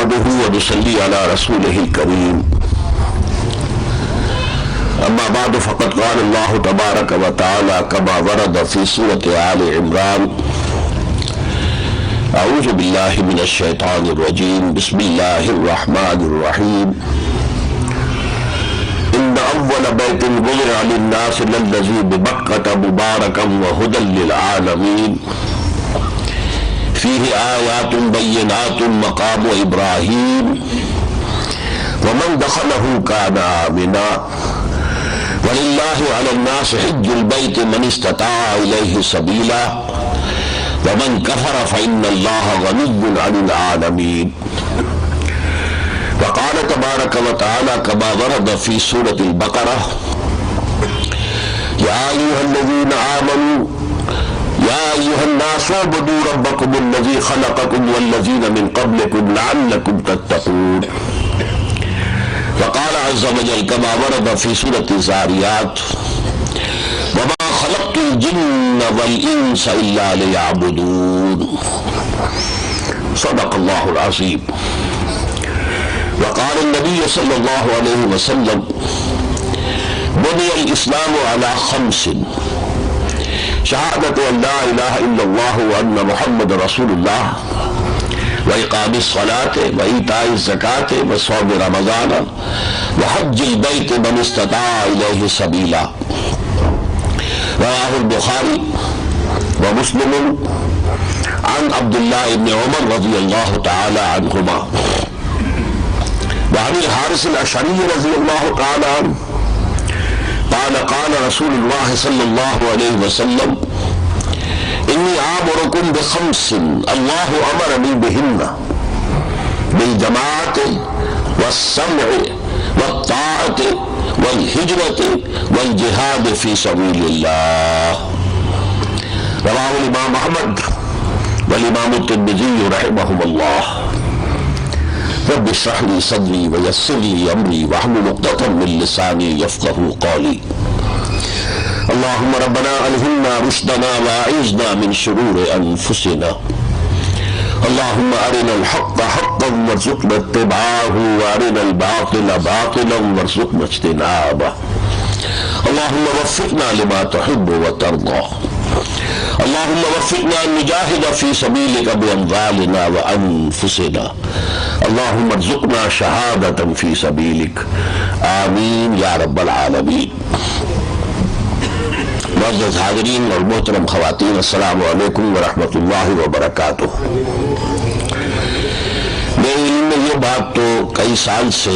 نحمده ونصلي على رسوله الكريم أما بعد فقد قال الله تبارك وتعالى كما ورد في سورة آل عمران أعوذ بالله من الشيطان الرجيم بسم الله الرحمن الرحيم إن أول بيت وضع للناس للذي ببكة مباركا وهدى للعالمين فيه آيات بينات مقام إبراهيم ومن دخله كان آمنا ولله على الناس حج البيت من استطاع إليه سبيلا ومن كفر فإن الله غني عن العالمين وقال تبارك وتعالى كما ورد في سورة البقرة يا أيها الذين آمنوا يا أيها الناس اعبدوا ربكم الذي خلقكم والذين من قبلكم لعلكم تتقون وقال عز وجل كما ورد في سورة الزاريات وما خلقت الجن والإنس إلا ليعبدون صدق الله العظيم وقال النبي صلى الله عليه وسلم بني الإسلام على خمس شهادة أن لا إله إلا الله وأن محمد رسول الله وإقام الصلاة وإيتاء الزكاة وصوم رمضان وحج البيت من استطاع إليه سبيلا رواه البخاري ومسلم عن عبد الله بن عمر رضي الله تعالى عنهما وعن الحارث الأشعري رضي الله تعالى عنه قال قال رسول الله صلى الله عليه وسلم إني آمركم بخمس الله أمرني بهن بالجماعة والسمع والطاعة والهجرة والجهاد في سبيل الله رواه الإمام أحمد والإمام الترمذي رحمهم الله رب اشرح لي صدري ويسر لي أمري واحلل عقدة من لساني يفقهوا قولي اللهم ربنا ألهمنا رشدنا وأعذنا من شرور أنفسنا اللهم أرنا الحق حقا وارزقنا اتباعه وأرنا الباطل باطلا وارزقنا اجتنابه اللهم وفقنا لما تحب وترضى اللهم وفقنا أن نجاهد في سبيلك بأموالنا وأنفسنا اللهم ارزقنا شهادة في سبيلك آمين يا رب العالمين معزز حاضرین اور محترم خواتین السلام علیکم ورحمۃ اللہ وبرکاتہ۔ میرے علم میں یہ بات تو کئی سال سے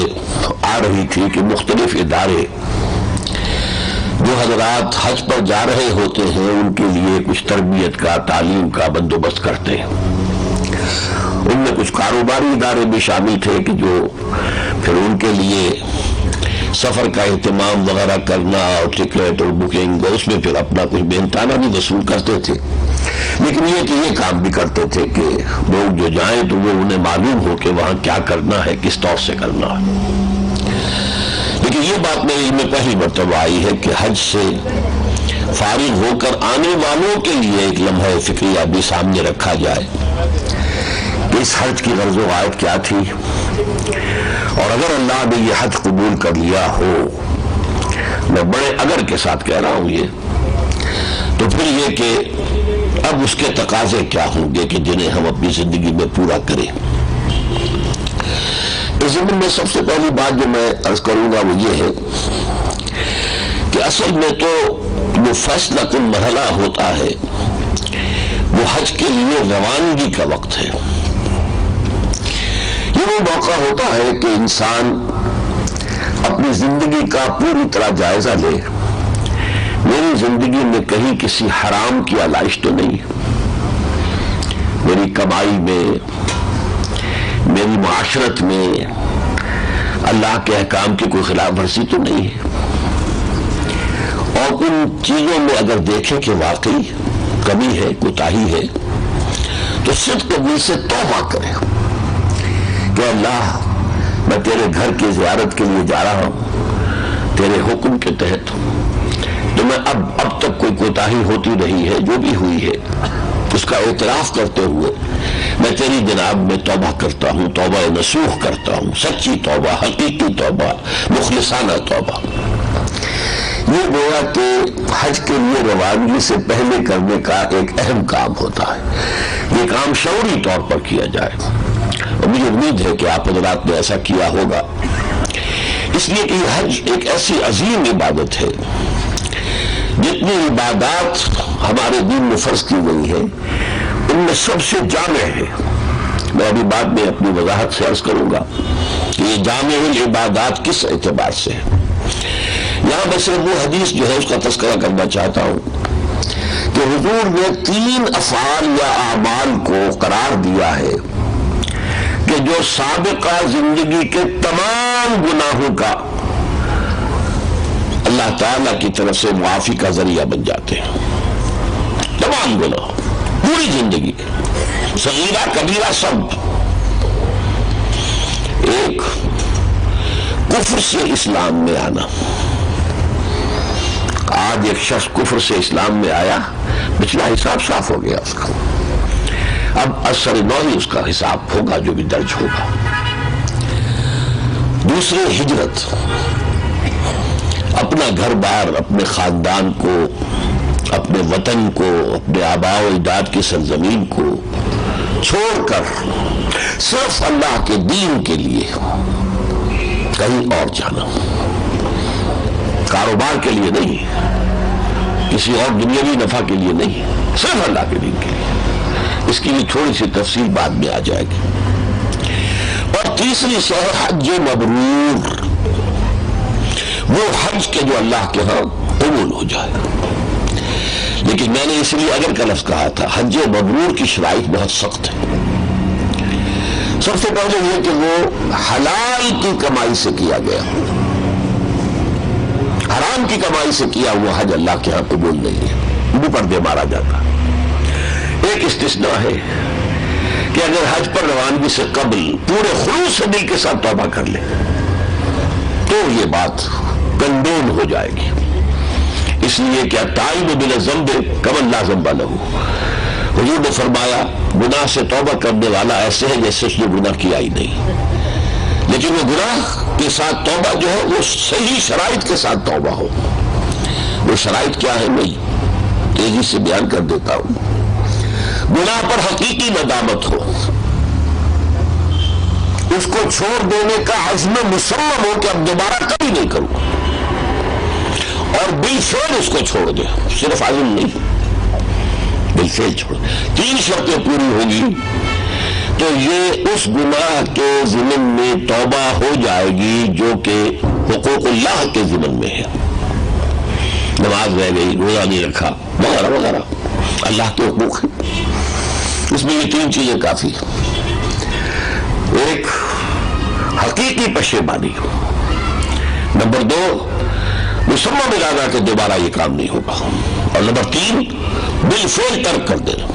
آ رہی تھی کہ مختلف ادارے جو حضرات حج پر جا رہے ہوتے ہیں ان کے لیے کچھ تربیت کا تعلیم کا بندوبست کرتے ہیں۔ ان میں کچھ کاروباری ادارے بھی شامل تھے کہ جو پھر ان کے لیے سفر کا اہتمام وغیرہ کرنا اور ٹکٹ اور بکنگ اس میں پھر اپنا کچھ محنتانہ بھی وصول کرتے تھے، لیکن یہ کام بھی کرتے تھے کہ لوگ جو جائیں تو وہ انہیں معلوم ہو کہ وہاں کیا کرنا ہے، کس طور سے کرنا ہے۔ لیکن یہ بات میرے علم میں پہلی مرتبہ آئی ہے کہ حج سے فارغ ہو کر آنے والوں کے لیے ایک لمحہ فکریہ بھی سامنے رکھا جائے کہ اس حج کی غرض و غایت کیا تھی، اور اگر اللہ نے یہ حج قبول کر لیا ہو، میں بڑے اگر کے ساتھ کہہ رہا ہوں یہ، تو پھر یہ کہ اب اس کے تقاضے کیا ہوں گے کہ جنہیں ہم اپنی زندگی میں پورا کریں۔ اس ضمن میں سب سے پہلی بات جو میں عرض کروں گا وہ یہ ہے کہ اصل میں تو جو فیصلہ کن مرحلہ ہوتا ہے وہ حج کے لیے روانگی کا وقت ہے۔ یہ وہ موقع ہوتا ہے کہ انسان اپنی زندگی کا پوری طرح جائزہ لے، میری زندگی میں کہیں کسی حرام کی آلائش تو نہیں، میری کمائی میں، میری معاشرت میں اللہ کے احکام کی کوئی خلاف ورزی تو نہیں ہے، اور ان چیزوں میں اگر دیکھیں کہ واقعی کمی ہے، کوتاہی ہے، تو صدق دل سے توبہ کریں کہ اللہ میں تیرے گھر کی زیارت کے لیے جا رہا ہوں تیرے حکم کے تحت، تو میں اب تک کوئی کوتاہی ہوتی رہی ہے، جو بھی ہوئی ہے اس کا اعتراف کرتے ہوئے میں تیری جناب میں توبہ کرتا ہوں، توبہ نصوح کرتا ہوں، سچی توبہ، حقیقی توبہ، مخلصانہ توبہ۔ یہ گویا کہ حج کے لیے روانگی سے پہلے کرنے کا ایک اہم کام ہوتا ہے۔ یہ کام شعوری طور پر کیا جائے، اور مجھے امید ہے کہ آپ حضرات نے ایسا کیا ہوگا، اس لیے کہ یہ حج ایک ایسی عظیم عبادت ہے، جتنی عبادات ہمارے دین میں فرض کی گئی ہے ان میں سب سے جامع ہے۔ میں ابھی بعد میں اپنی وضاحت سے عرض کروں گا کہ یہ جامع العبادات کس اعتبار سے ہے۔ یہاں میں صرف وہ حدیث جو ہے اس کا تذکرہ کرنا چاہتا ہوں کہ حضور نے 3 افعال یا اعمال کو قرار دیا ہے کہ جو سابقہ زندگی کے تمام گناہوں کا اللہ تعالیٰ کی طرف سے معافی کا ذریعہ بن جاتے ہیں۔ تمام گناہ، پوری زندگی، صغیرہ کبیرہ سب۔ ایک، کفر سے اسلام میں آنا۔ آج ایک شخص کفر سے اسلام میں آیا، پچھلا حساب صاف ہو گیا اس کا، اب اثر نو ہی اس کا حساب ہوگا جو بھی درج ہوگا۔ دوسرے، ہجرت، اپنا گھر بار، اپنے خاندان کو، اپنے وطن کو، اپنے آباء و اجداد کی سرزمین کو چھوڑ کر صرف اللہ کے دین کے لیے کہیں اور جانا، کاروبار کے لیے نہیں، کسی اور دنیاوی نفع کے لیے نہیں، صرف اللہ کے دین کے لیے۔ اس کی بھی تھوڑی سی تفصیل بعد میں آ جائے گی۔ اور تیسری شے حج مبرور، وہ حج کے جو اللہ کے ہاں قبول ہو جائے۔ لیکن میں نے اس لیے اگر کا لفظ کہا تھا، حج مبرور کی شرائط بہت سخت ہے۔ سب سے پہلے یہ کہ وہ حلال کی کمائی سے کیا گیا، حرام کی کمائی سے کیا ہوا حج اللہ کے ہاں قبول نہیں ہے، منہ پر دے مارا جاتا۔ ایک استثناء ہے کہ اگر حج پر روانگی سے قبل پورے خلوص سے دل کے ساتھ توبہ کر لے تو یہ بات کنڈون ہو جائے گی۔ اس لیے کہ التائب من الذنب کمن لا ذنب لہ، حضور نے فرمایا گناہ سے توبہ کرنے والا ایسے ہے جیسے اس نے گناہ کیا ہی نہیں، لیکن وہ گناہ کے ساتھ توبہ جو ہے وہ صحیح شرائط کے ساتھ توبہ ہو۔ وہ شرائط کیا ہے میں تیزی سے بیان کر دیتا ہوں۔ گناہ پر حقیقی ندامت ہو، اس کو چھوڑ دینے کا عزم مصمم ہو کہ اب دوبارہ کبھی نہیں کروں، اور بالفعل اس کو چھوڑ دے، صرف عزم نہیں، بالفعل چھوڑ۔ 3 شرطیں پوری ہوں گی تو یہ اس گناہ کے ضمن میں توبہ ہو جائے گی جو کہ حقوق اللہ کے ضمن میں ہے۔ نماز رہ گئی، روزہ نہیں رکھا، وغیرہ وغیرہ، اللہ کے حقوق ہیں، اس میں یہ 3 چیزیں کافی ہیں۔ ایک، حقیقی پشیمانی، نمبر 2 مصمم ارادہ کہ دوبارہ یہ کام نہیں ہوگا، اور نمبر 3 بالفعل ترک کر دینا۔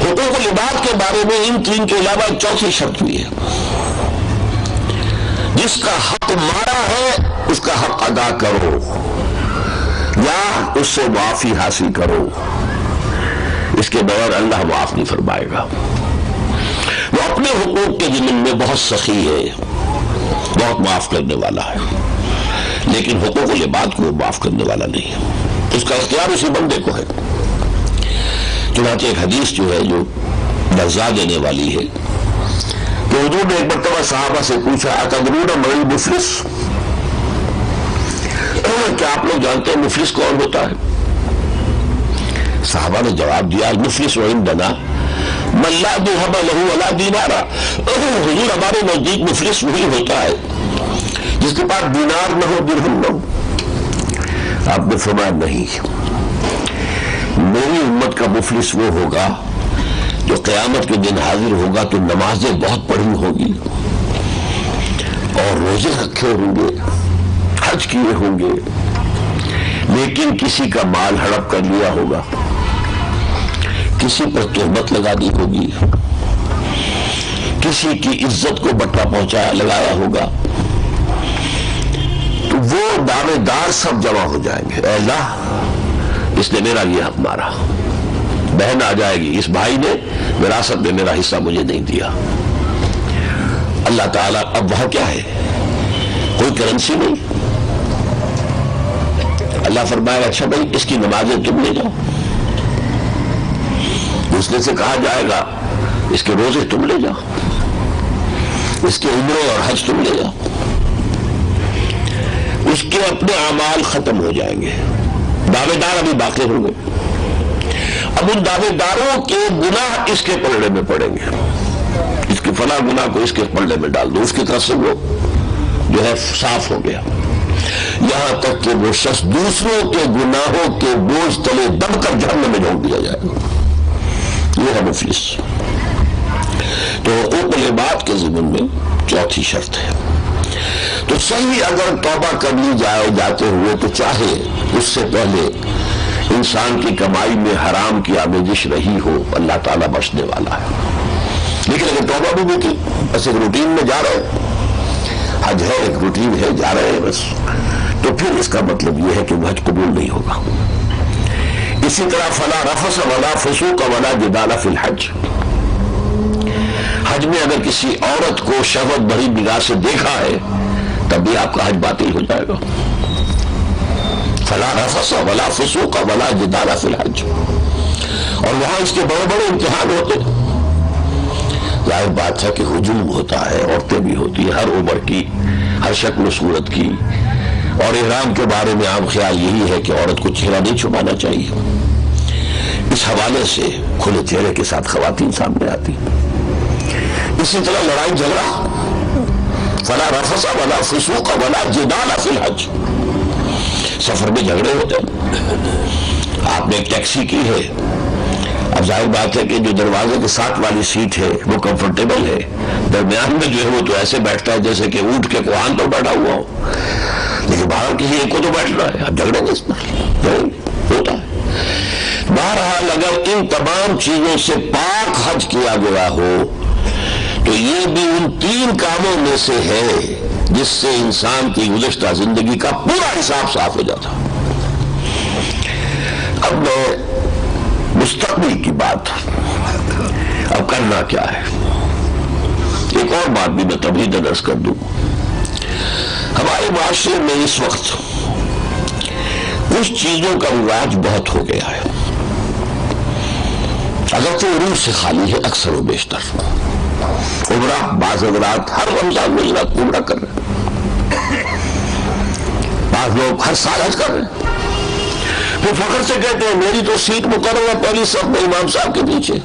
حقوق العباد کے بارے میں ان 3 کے علاوہ 4تھی شرط بھی ہے، جس کا حق مارا ہے اس کا حق ادا کرو یا اس سے معافی حاصل کرو، اس کے بغیر اللہ معاف نہیں فرمائے گا۔ وہ اپنے حقوق کے ضمن میں بہت سخی ہے، بہت معاف کرنے والا ہے، لیکن حقوق العباد کو وہ معاف کرنے والا نہیں ہے، اس کا اختیار اسی بندے کو ہے۔ چنانچہ ایک حدیث جو ہے جو لرزا دینے والی ہے کہ حضور نے ایک مرتبہ صحابہ سے پوچھا اتدرون من المفلس، کیا آپ لوگ جانتے ہیں مفلس کون ہوتا ہے؟ صحابہ نے جواب دیا المفلس عندنا من لا درہم لہ ولا دینار، حضور ہمارے نزدیک مفلس وہی ہوتا ہے جس کے پاس دینار نہ ہو، درہم نہ ہو۔ آپ نے فرمایا نہیں، میری امت کا مفلس وہ ہوگا جو قیامت کے دن حاضر ہوگا تو نمازیں بہت پڑھی ہوگی اور روزے رکھے ہوں گے، حج کیے ہوں گے، لیکن کسی کا مال ہڑپ کر لیا ہوگا، کسی پر تہمت لگا دی ہوگی، کسی کی عزت کو بٹا پہنچایا لگایا ہوگا، تو وہ دعوے دار سب جمع ہو جائیں گے، اے اللہ اس نے میرا یہ حق مارا، بہن آ جائے گی، اس بھائی نے وراثت میں میرا حصہ مجھے نہیں دیا. اللہ تعالیٰ اب وہاں کیا ہے؟ کوئی کرنسی نہیں. اللہ فرمائے اچھا بھائی اس کی نمازیں تم لے جاؤ. دوسرے سے کہا جائے گا اس کے روزے تم لے جاؤ، اس کے عمرے اور حج تم لے جاؤ. اس کے اپنے اعمال ختم ہو جائیں گے، دعوے دار ابھی باقی ہوں گے. اب ان دعوے داروں کے گناہ اس کے پلڑے میں پڑیں گے. اس کے فلاں گناہ کو اس کے پلڑے میں ڈال دو، اس کی طرف سے وہ جو ہے صاف ہو گیا. یہاں تک کہ وہ شخص دوسروں کے گناہوں کے بوجھ تلے دب کر جہنم میں جھونک دیا جائے گا. یہ ہے مفلس. تو حقوق العباد کے ضمن میں چوتھی شرط ہے. تو صحیح اگر توبہ کر لی جائے جاتے ہوئے تو چاہے اس سے پہلے انسان کی کمائی میں حرام کی آمیزش رہی ہو، اللہ تعالیٰ بخشنے والا ہے. لیکن اگر توبہ بھی نہیں کی، بس ایک روٹین میں جا رہے، حج ہے ایک روٹین ہے، جا رہے ہیں بس، تو پھر اس کا مطلب یہ ہے کہ وہ حج قبول نہیں ہوگا. اسی طرح فلا رفث ولا فسوق ولا جدال فی الحج. حج میں اگر کسی عورت کو شہوت بھری نگاہ سے دیکھا ہے تب بھی آپ کا حج باطل ہو جائے گا. فلا رفث ولا فسوق ولا جدال فی الحج. اور وہاں اس کے بڑے بڑے امتحان ہوتے ہیں. ظاہر بات ہے کہ ہجوم ہوتا ہے، عورتیں بھی ہوتی ہیں، ہر عمر کی، ہر شکل و صورت کی. اور احرام کے بارے میں عام خیال یہی ہے کہ عورت کو چہرہ نہیں چھپانا چاہیے. اس حوالے سے کھلے چہرے کے ساتھ خواتین سامنے آتی. اسی طرح لڑائی جھگڑا، فلا رفث ولا فسوق ولا جدال فی الحج. سفر میں جھگڑے ہوتے ہیں. آپ نے ایک ٹیکسی کی ہے، اب ظاہر بات ہے کہ جو دروازے کے ساتھ والی سیٹ ہے وہ کمفرٹیبل ہے، درمیان میں جو ہے وہ تو ایسے بیٹھتا ہے جیسے کہ اونٹ کے کوہان پر بیٹھا ہوا ہو، لیکن باہر کسی ایک کو تو بیٹھنا ہے. اب جھگڑیں گے اس پر، ہوتا ہے. بہرحال اگر ان تمام چیزوں سے پاک حج کیا گیا ہو تو یہ بھی ان تین کاموں میں سے ہے جس سے انسان کی گزشتہ زندگی کا پورا حساب صاف ہو جاتا. اب میں مستقبل کی بات، اب کرنا کیا ہے. ایک اور بات بھی میں تمہید عرض کر دوں. ہمارے معاشرے میں اس وقت کچھ چیزوں کا رواج بہت ہو گیا ہے، اگر تو عروج سے خالی ہے اکثر و بیشتر. عمرہ بعض حضرات ہر رمضان میں عمرہ کر رہے ہیں، بعض لوگ ہر سال حج کر رہے ہیں. پھر فخر سے کہتے ہیں میری تو سیٹ مقرر ہے پہلی صف میں امام صاحب کے پیچھے،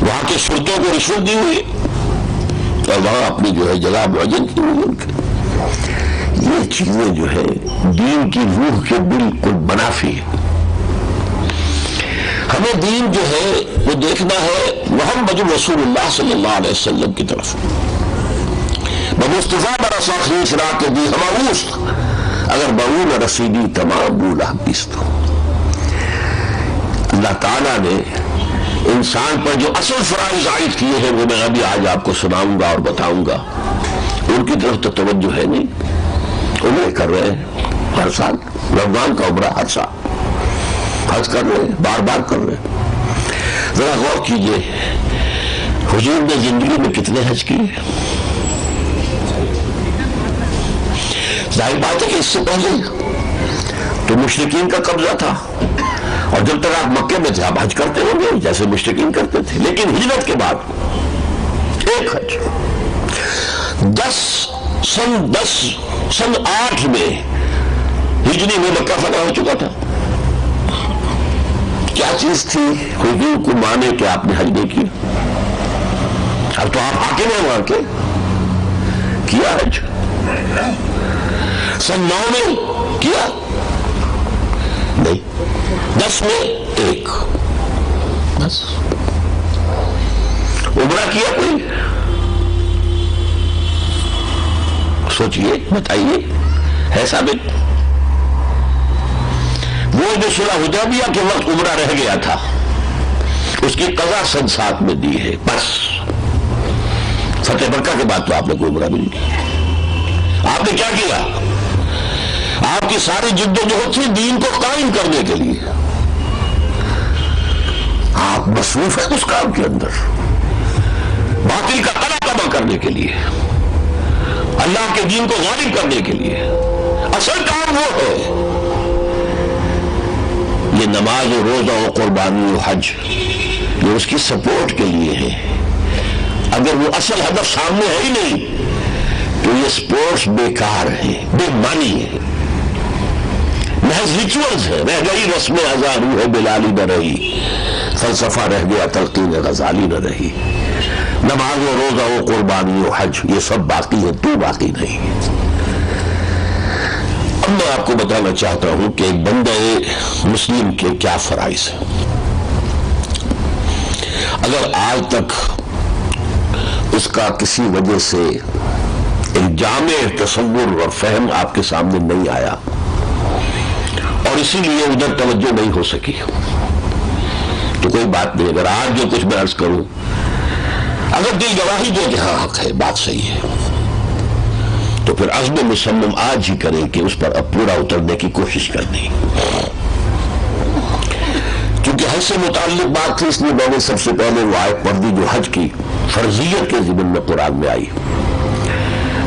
وہاں کے شرطوں کو رشوت دی ہوئی اور وہاں اپنی جو ہے جگہ معین کی ہوئی ان کی. یہ چیزیں جو ہے دین کی روح کے بالکل منافی ہے. ہمیں دین جو ہے وہ دیکھنا ہے محمد رسول اللہ صلی اللہ علیہ وسلم کی طرف. بمصطفیٰ برسا خیش را کے دی ہماوست اگر بہون رسیدی تمام بولا بیست. اللہ تعالیٰ نے انسان پر جو اصل فرائض عائد کیے ہیں وہ میں ابھی آج آپ کو سناؤں گا اور بتاؤں گا. ان کی طرف تو توجہ ہے نہیں. عمرے کر رہے ہیں ہر سال، رمضان کا عمرہ ہر سال، حج کر رہے ہیں، بار بار کر رہے ہیں. ذرا غور کیجئے حضور نے زندگی میں کتنے حج کیے. ظاہر بات ہے کہ اس سے پہلے تو مشرکین کا قبضہ تھا، اور جب تک آپ مکے میں تھے آپ حج کرتے ہوں گے جیسے مشرکین کرتے تھے. لیکن ہجرت کے بعد ایک حج سن 8 میں ہجری میں مکہ فتح ہو چکا تھا. کیا چیز تھی حضور کو مانے کہ آپ نے حج نہیں کیا؟ اب تو آپ حاکم ہیں وہاں کے، کیا حج. سن 9 میں کیا نہیں، 10 میں ایک، بس. عمرہ کیا کوئی؟ سوچئے، بتائیے، ہے ثابت؟ وہ جو صلح حدیبیہ کے وقت عمرہ رہ گیا تھا اس کی قضا سن 7 میں دی ہے، بس. فتح مکہ کے بعد تو آپ نے کوئی عمرہ بھی نہیں کیا. آپ نے کیا کیا؟ آپ کی ساری جدوجہد تھی دین کو قائم کرنے کے لیے. آپ مصروف ہیں اس کام کے اندر، باطل کا تنا تباہ کرنے کے لیے، اللہ کے دین کو غالب کرنے کے لیے۔ اصل کام وہ ہے، یہ نماز و روزہ و قربانی و حج یہ اس کی سپورٹ کے لیے ہے۔ اگر وہ اصل ہدف سامنے ہے ہی نہیں تو یہ سپورٹس بیکار ہے، بے معنی ہے، محض ریچولز ہے۔ رہ گئی رسم ازاں روح بلالی نہ رہی، فلسفہ رہ گیا تلقین غزالی نہ رہی۔ نماز و روزہ و قربانی و حج یہ سب باقی ہے، تو باقی نہیں۔ اب میں آپ کو بتانا چاہتا ہوں کہ ایک بندہ مسلم کے کیا فرائض ہیں۔ اگر آج تک اس کا کسی وجہ سے ایک جامع تصور اور فہم آپ کے سامنے نہیں آیا اور اسی لیے ادھر توجہ نہیں ہو سکی تو کوئی بات نہیں۔ اگر آج جو کچھ میں عرض کروں، اگر دل گواہی دے کہ ہاں حق ہے، بات صحیح ہے، تو پھر عزم مصمم آج ہی کریں کہ اس پر اب پورا اترنے کی کوشش کرنی۔ کیونکہ حج سے متعلق بات تھی، اس لیے میں نے سب سے پہلے وہ آیت پڑھ دی جو حج کی فرضیت کے ضمن میں قرآن میں آئی۔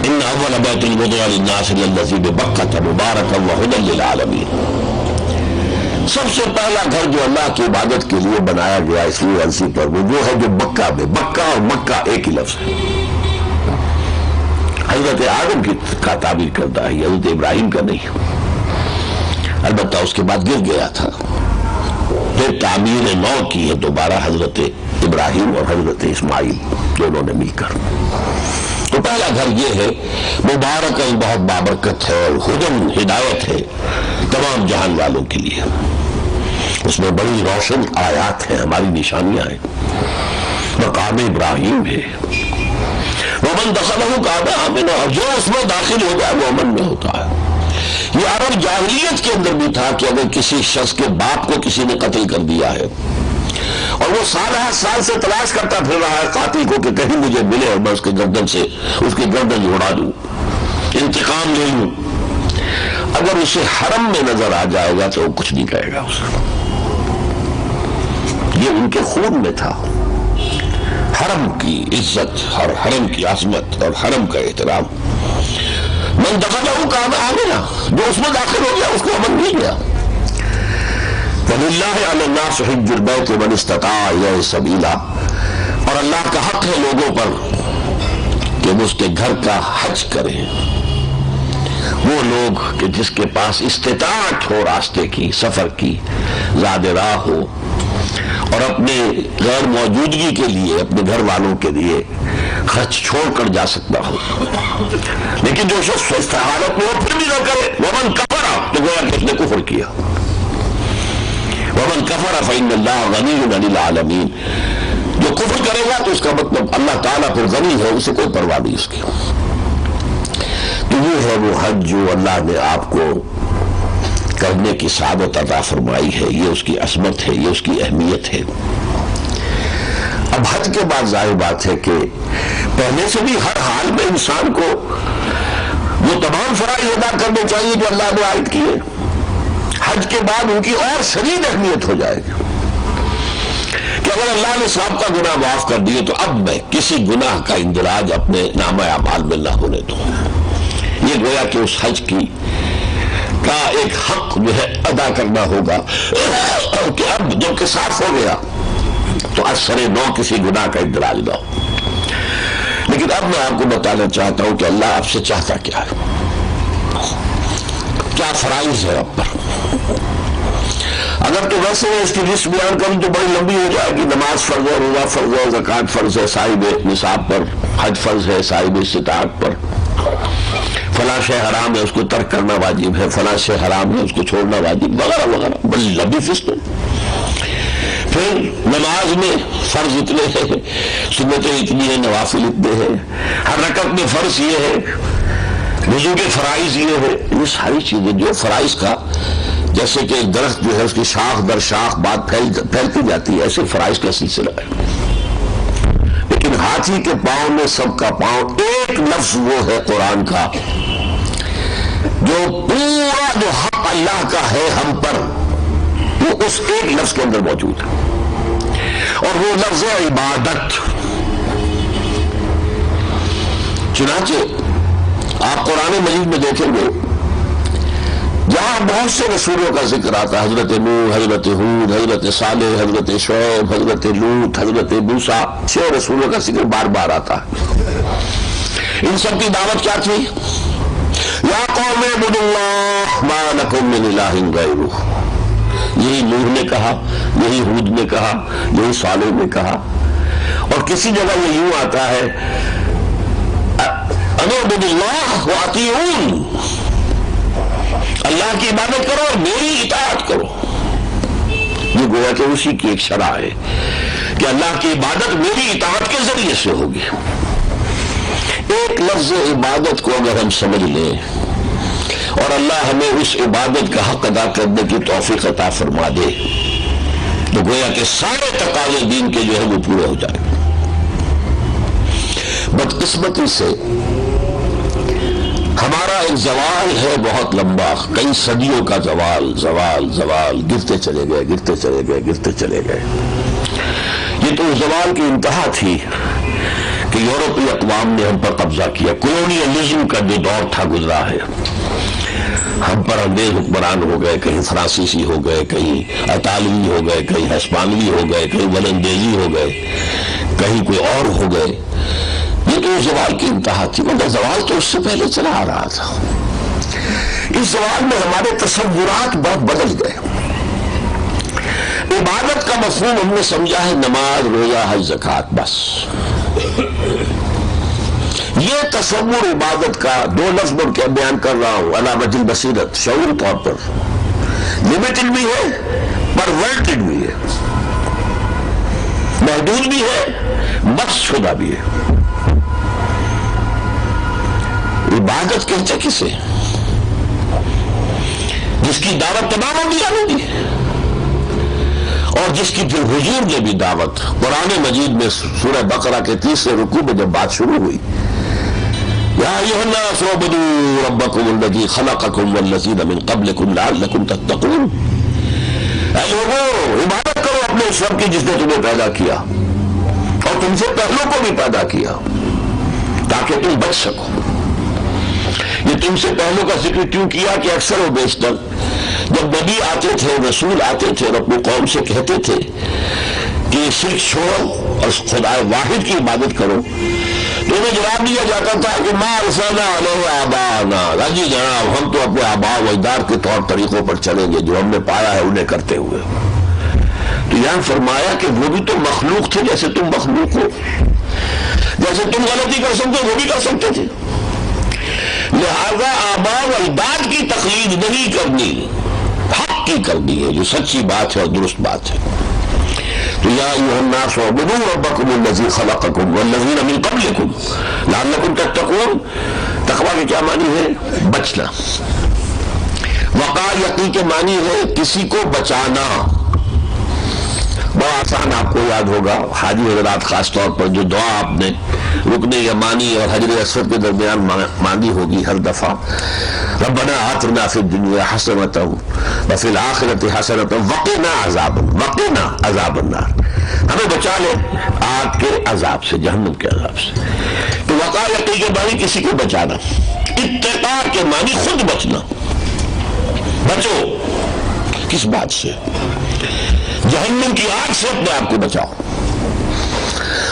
ان اول بیت وضع للناس للذی ببکۃ مبارکا وہدی للعالمین۔ سب سے پہلا گھر جو اللہ کی عبادت کے لیے بنایا گیا اس لیے عرضی پر وہ جو ہے جو مکہ میں، مکہ اور مکہ ایک ہی لفظ ہے، حضرت آدم کا تعبیر کرتا ہے، حضرت ابراہیم کا نہیں۔ البتہ اس کے بعد گر گیا تھا، پھر تعمیر نو کی ہے دوبارہ حضرت ابراہیم اور حضرت اسماعیل دونوں نے مل کر۔ تو پہلا گھر یہ ہے، مبارک بہت بابرکت ہے، اور ہدن ہدایت ہے تمام جہان والوں کے لیے۔ اس میں بڑی روشن آیات ہیں، ہماری نشانیاں ہیں، مقام ابراہیم ہے، ومن دخلہ کان آمنا، اور جو اس میں داخل ہو جائے وہ امن میں ہوتا ہے۔ یہ عرب جاہلیت کے اندر بھی تھا کہ اگر کسی شخص کے باپ کو کسی نے قتل کر دیا ہے اور وہ سال سے تلاش کرتا پھر رہا ہے قاتل کو کہ کہیں مجھے ملے اور میں اس کے گردن سے اس کی گردن اڑا دوں، انتقام لے لوں، اگر اسے حرم میں نظر آ جائے گا تو وہ کچھ نہیں کہے گا اسے۔ یہ ان کے خون میں تھا، حرم کی عزت اور حرم کی عظمت اور حرم کا احترام۔ من دخلہ کان آمنا، جو اس میں داخل ہو گیا اس کو امن مل گیا۔ وَلِلَّهِ عَلَى النَّاسِ حِجُّ الْبَيْتِ مَنِ اسْتَطَاعَ إِلَيْهِ سَبِيلًا، اور اللہ کا حق ہے لوگوں پر کہ وہ اس کے گھر کا حج کریں، وہ لوگ کہ جس کے پاس استطاعت ہو راستے کی، سفر کی، زاد راہ ہو، اور اپنے غیر موجودگی کے لیے اپنے گھر والوں کے لیے خرچ چھوڑ کر جا سکتا ہو۔ لیکن جو شخص سست حالت میں ہو پھر بھی نہ کرے، ومن کفر، تو گویا کہ اس نے کفر کیا۔ ومن کفر فإن اللہ غنی عن العالمین، جو کفر کرے گا تو اس کا مطلب اللہ تعالیٰ پر غنی ہے، اسے کوئی پرواہ نہیں اس کی۔ تو یہ ہے وہ حج جو اللہ نے آپ کو کرنے کی سعادت عطا فرمائی ہے، یہ اس کی عظمت ہے، یہ اس کی اہمیت ہے۔ اب حج کے بعد ظاہر بات ہے کہ پہلے سے بھی ہر حال میں انسان کو وہ تمام فرائض ادا کرنے چاہیے جو اللہ نے عائد کیے، حج کے بعد ان کی اور شدید اہمیت ہو جائے گی کہ اگر اللہ نے سابقہ گناہ معاف کر دیے تو اب میں کسی گناہ کا اندراج اپنے نامہ اعمال میں نہ ہونے دوں۔ یہ گویا کہ اس حج کی کا ایک حق جو ہے ادا کرنا ہوگا کہ اب جب کہ صاف ہو گیا تو اثر نو کسی گناہ کا اندراج نہ ہو۔ لیکن اب میں آپ کو بتانا چاہتا ہوں کہ اللہ آپ سے چاہتا کیا ہے، کیا فرائض ہے آپ پر۔ اگر تو ویسے اس کی لسٹ بیان کروں تو بڑی لمبی ہو جائے گی۔ نماز فرض ہے، روزہ فرض ہے، زکوٰۃ فرض ہے صاحب نصاب پر، حج فرض ہے صاحب استطاعت پر، فلاں شے حرام ہے اس کو ترک کرنا واجب ہے، فلاں شے حرام ہے اس کو چھوڑنا واجب، وغیرہ وغیرہ، بڑی لمبی فہرست ہے۔ پھر نماز میں فرض اتنے ہیں، سنتیں اتنی ہیں، نوافل اتنے ہیں، ہر رکعت میں فرض یہ ہے، وضو کے فرائض یہ ہے، یہ ساری چیزیں جو فرائض کا، جیسے کہ ایک درخت جو ہے اس کی شاخ در شاخ بات پھیلتی جاتی ہے، ایسے فرائض کا سلسلہ ہے۔ لیکن ہاتھی کے پاؤں میں سب کا پاؤں ایک لفظ وہ ہے قرآن کا جو پورا جو حق اللہ کا ہے ہم پر وہ اس ایک لفظ کے اندر موجود ہے۔ اور وہ لفظ عبادت. چنانچہ آپ قرآن مجید میں دیکھیں گے جہاں بہت سے رسولوں کا ذکر آتا ہے، حضرت نوح، حضرت ہود، حضرت صالح، حضرت شعیب، حضرت لوط، حضرت موسیٰ، 6 رسولوں کا ذکر بار بار آتا ہے. ان سب کی دعوت کیا تھی؟ یا قوم اعبدوا اللہ ما لکم من الہ غیرہ. یہی نوح نے کہا، یہی ہود نے کہا، یہی صالح نے کہا. اور کسی جگہ یہ یوں آتا ہے ان اعبدوا اللہ واطیعون، اللہ کی عبادت کرو اور میری اطاعت کرو. یہ گویا کہ اسی کی ایک شرح ہے کہ اللہ کی عبادت میری اطاعت کے ذریعے سے ہوگی. ایک لفظ عبادت کو اگر ہم سمجھ لیں اور اللہ ہمیں اس عبادت کا حق ادا کرنے کی توفیق عطا فرما دے تو گویا کہ سارے تقاضے دین کے جو ہے وہ پورے ہو جائیں. بدقسمتی سے ہمارا ایک زوال ہے بہت لمبا، کئی صدیوں کا زوال زوال زوال، گرتے چلے گئے گرتے چلے گئے گرتے چلے گئے. یہ تو زوال کی انتہا تھی کہ یورپی اقوام نے ہم پر قبضہ کیا. کولونیلزم کا جو دور تھا گزرا ہے، ہم پر انگریز حکمران ہو گئے، کہیں فرانسیسی ہو گئے، کہیں اطالوی ہو گئے، کہیں ہسپانوی ہو گئے، کہیں ولندیزی ہو گئے، کہیں کوئی اور ہو گئے. یہ تو زوال کی انتہا تھی، مگر زوال تو اس سے پہلے چلا آ رہا تھا. اس زوال میں ہمارے تصورات بہت بدل گئے. عبادت کا مفہوم ہم نے سمجھا ہے نماز، روزہ، حج، زکوٰۃ، بس. یہ تصور عبادت کا 2 لفظ میں کیا بیان کر رہا ہوں علی وجہ البصیرت، شعور طور پر لمیٹڈ بھی ہے، پرورٹڈ بھی ہے، محدود بھی ہے، بخش شدہ بھی ہے. عبادت کہتے کسے؟ جس کی دعوت تمام انبیاء نے دی اور جس کی پھر حضور نے بھی دعوت. قرآن مجید میں سورہ بقرہ کے 30 رکوع میں جب بات شروع ہوئی، یا ایھا الناس اعبدوا ربکم الذی خلقکم والذین من قبلکم لعلکم تتقون. اے لوگوں، عبادت کرو اپنے اس رب کی جس نے تمہیں پیدا کیا اور تم سے پہلوں کو بھی پیدا کیا تاکہ تم بچ سکو. یہ تم سے پہلوں کا ذکر کیوں کیا کہ اکثر و بیشتر جب نبی آتے تھے، رسول آتے تھے اور اپنی قوم سے کہتے تھے کہ شرک چھوڑو اور خدا واحد کی عبادت کرو، تو انہیں جواب دیا جاتا تھا کہ ما ارسلنا علیہ آباءنا، جی جناب ہم تو اپنے آباء و اجداد کے طور طریقوں پر چلیں گے جو ہم نے پایا ہے انہیں کرتے ہوئے. تو یہاں فرمایا کہ وہ بھی تو مخلوق تھے جیسے تم مخلوق ہو، جیسے تم غلطی کر سکتے وہ بھی کر سکتے تھے. لہذا آباء و اجداد کی تقلید نہیں کرنی، حق کی کرنی ہے جو سچی بات ہے اور درست بات ہے. تو یا ایھا الناس اعبدوا ربکم الذی خلقکم والذین من قبلکم لعلکم تتقون. تقویٰ کے کیا معنی ہے؟ بچنا. وقار یقین کے معنی ہے کسی کو بچانا. بڑا آسان آپ کو یاد ہوگا، حاجی حضرات خاص طور پر جو دعا آپ نے رکن یمانی اور حجر اسود کے درمیان مانگی ہوگی ہر دفعہ، ربنا آتنا فی الدنیا حسنۃ وفی الآخرۃ حسنۃ وقنا عذاب النار. ہمیں بچا لے آگ کے عذاب سے، جہنم کے عذاب سے. تو وقار یقین کے معنی کسی کو بچانا. اتقاء کے معنی خود بچنا. بچو کس بات سے؟ جہنم کی آگ سے اپنے آپ کو بچاؤ.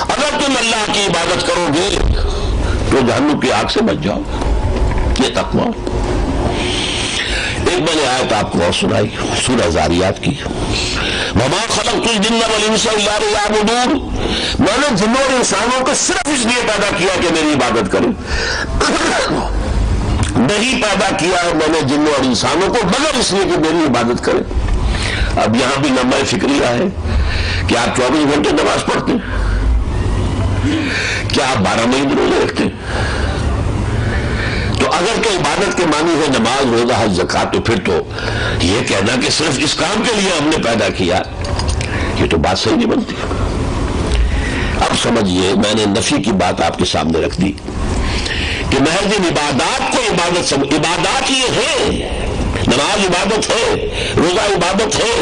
اگر تم اللہ کی عبادت کرو گے تو جہنم کی آگ سے بچ جاؤ. یہ تقویٰ. ایک میں نے آیت آپ کو اور سنائی سورہ ذاریات کی، وما خلقت الجن والانس الا ليعبدون. میں نے جنوں اور انسانوں کو صرف اس لیے پیدا کیا کہ میری عبادت کریں. نہیں پیدا کیا ہے میں نے جنوں اور انسانوں کو مگر اس لیے کہ میری عبادت کریں. اب یہاں بھی لمبا فکریہ ہے کہ آپ 24 گھنٹے نماز پڑھتے ہیں، کیا آپ 12 مہینے روزے رکھتے ہیں؟ تو اگر کہ عبادت کے معنی ہے نماز، روزہ، حج، زکوٰۃ، تو پھر تو یہ کہنا کہ صرف اس کام کے لیے ہم نے پیدا کیا، یہ تو بات صحیح نہیں بنتی. اب سمجھیے میں نے نفی کی بات آپ کے سامنے رکھ دی کہ محض ان عبادات کو عبادت یہ ہے نماز عبادت ہے، روزہ عبادت ہے،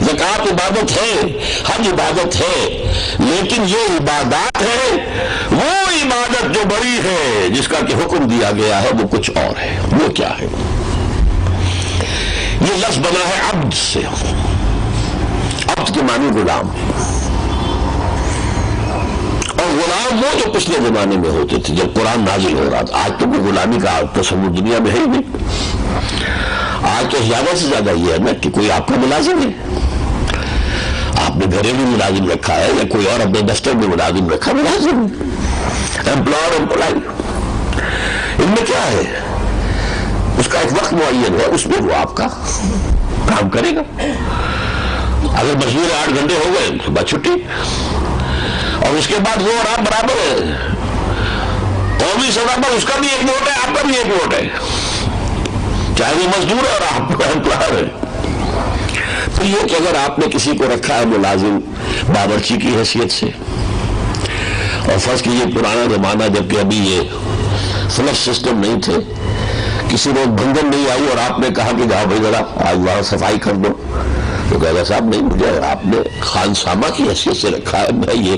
زکوٰۃ عبادت ہے، حج عبادت ہے، لیکن یہ عبادات ہے وہ عبادت جو بڑی ہے، جس کا کہ حکم دیا گیا ہے وہ کچھ اور ہے۔ وہ کیا ہے؟ یہ لفظ بنا ہے عبد سے۔ عبد کے معنی غلام، اور غلام وہ جو پچھلے زمانے میں ہوتے تھے جب قرآن نازل ہو رہا تھا۔ آج تو کوئی غلامی کا تصور دنیا میں ہے ہی نہیں۔ آج تو زیادہ سے زیادہ یہ ہے نا کہ کوئی آپ کا ملازم ہے، آپ نے گھریلو ملازم رکھا ہے یا کوئی اور اپنے دفتر میں ملازم رکھا، ملازم امپلائر امپلائی، ان میں کیا ہے؟ اس کا ایک وقت معین ہے، اس میں وہ آپ کا کام کرے گا۔ اگر مزدور 8 گھنٹے ہو گئے تو بس چھٹی، اور اس کے بعد وہ اور آپ برابر ہے۔ قومی سطح پر اس کا بھی ایک ووٹ ہے، آپ کا بھی ایک ووٹ ہے، چاہے وہ مزدور ہے اور آپ امپلائر ہے۔ تو یہ کہ اگر آپ نے کسی کو رکھا ہے ملازم باورچی کی حیثیت سے، اور فرض کیجیے پرانا زمانہ جبکہ ابھی یہ فلش سسٹم نہیں تھے، کسی روز بھنگن نہیں آئی اور آپ نے کہا کہ جاؤ بھائی ذرا آج وہاں صفائی کر دو، تو کہے گا صاحب نہیں، مجھے اگر آپ نے خانسامہ کی حیثیت سے رکھا ہے، میں یہ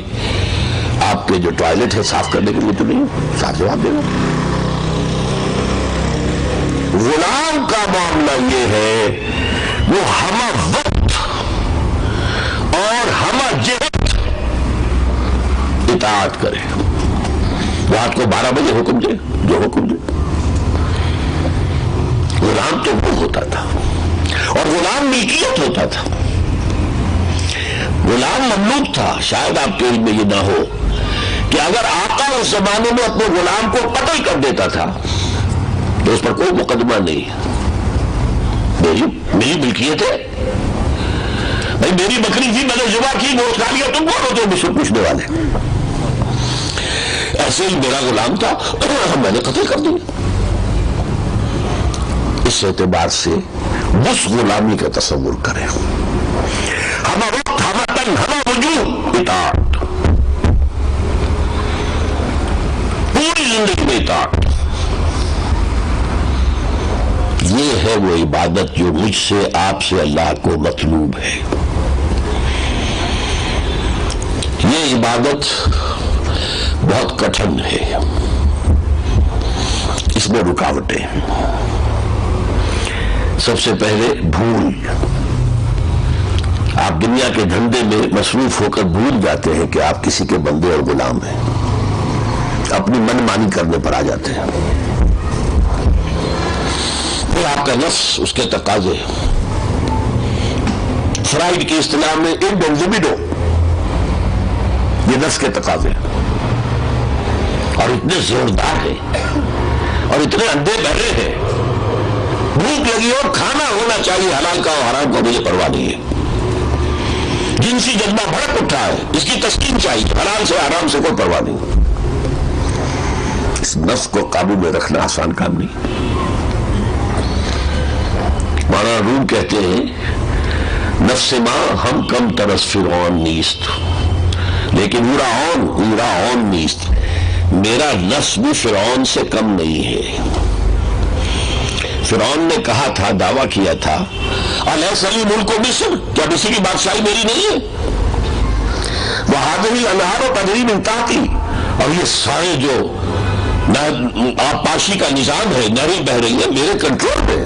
آپ کے جو ٹوائلٹ ہے صاف کرنے کے لیے تو نہیں، صاف جواب دے گا۔ غلام کا معاملہ یہ ہے وہ ہمہ وقت اور ہمہ جہت اطاعت کرے، رات کو 12 بجے حکم دے جو حکم دے۔ غلام تو وہ ہوتا تھا، اور غلام ملکیت ہوتا تھا، غلام مملوک تھا۔ شاید آپ کے علم میں یہ نہ ہو کہ اگر آقا اس زمانے میں اپنے غلام کو قتل کر دیتا تھا تو اس پر کوئی مقدمہ نہیں، میری ملکیت ہے بھائی، میری بکری تھی، میں نے ذبح کی، گوشت کھا لیا، تم کون ہوتے ہو مجھ سے پوچھنے والے؟ ایسے ہی میرا غلام تھا، میں نے قتل کر دیا۔ اس اعتبار سے اس غلامی کا تصور کریں، ہمہ وقت، ہمہ تن، ہمہ وجود اطاعت، پوری زندگی میں اطاعت۔ یہ ہے وہ عبادت جو مجھ سے آپ سے اللہ کو مطلوب ہے۔ یہ عبادت بہت کٹھن ہے، اس میں رکاوٹیں ہیں۔ سب سے پہلے بھول، آپ دنیا کے دھندے میں مصروف ہو کر بھول جاتے ہیں کہ آپ کسی کے بندے اور غلام ہیں، اپنی من مانی کرنے پر آ جاتے ہیں۔ پھر آپ کا نفس اس کے تقاضے، فرائڈ کی اصطلاح میں انڈیویڈو، یہ نفس کے تقاضے اور اتنے زوردار ہیں اور اتنے اندھے بہرے ہیں، بھوک لگی اور کھانا ہونا چاہیے، حلال کا اور حرام کا مجھے پرواہ نہیں ہے، جنسی جذبہ بھڑک اٹھا ہے، اس کی تسکین چاہیے، حلال سے حرام سے کوئی پرواہ نہیں۔ اس نفس کو قابو میں رکھنا آسان کام نہیں۔ مولانا روم کہتے ہیں نفس ماں ہم کم ترس فرعون نیست، لیکن اورا نیست، میرا نفس بھی فرعون سے کم نہیں ہے۔ فرعون نے کہا تھا، دعویٰ کیا تھا، الیس لی ملک مصر، کیا مصر کی بادشاہی میری نہیں ہے؟ وہذہ الانہار تجری من تحتی، اور یہ سارے جو آبپاشی کا نظام ہے، نہریں بہہ رہی ہیں میرے کنٹرول میں،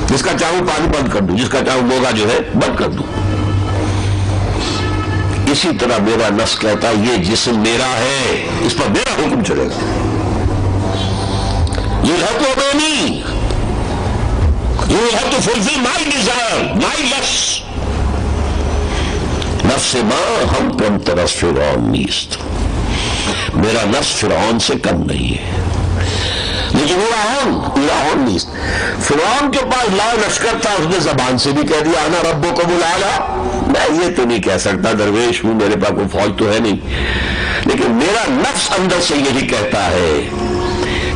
جس کا چاہوں پانی بند کر دوں، جس کا چاہوں موگا جو ہے بند کر دوں۔ اسی طرح میرا نفس کہتا ہے یہ جسم میرا ہے، اس پر میرا حکم چلے گا۔ You have to obey me. You have to fulfill my desire, my lust. نفس ماں ہم کم طرف فرعون نیست، میرا نفس فرعون سے کم نہیں ہے، لیکن فرعون نیست۔ فرعون کے پاس لا لشکر تھا، اس نے زبان سے بھی کہہ دیا انا ربکم الاعلی، میں یہ تو نہیں کہہ سکتا درویش ہوں، میرے پاس کوئی فوج تو ہے نہیں، لیکن میرا نفس اندر سے یہی کہتا ہے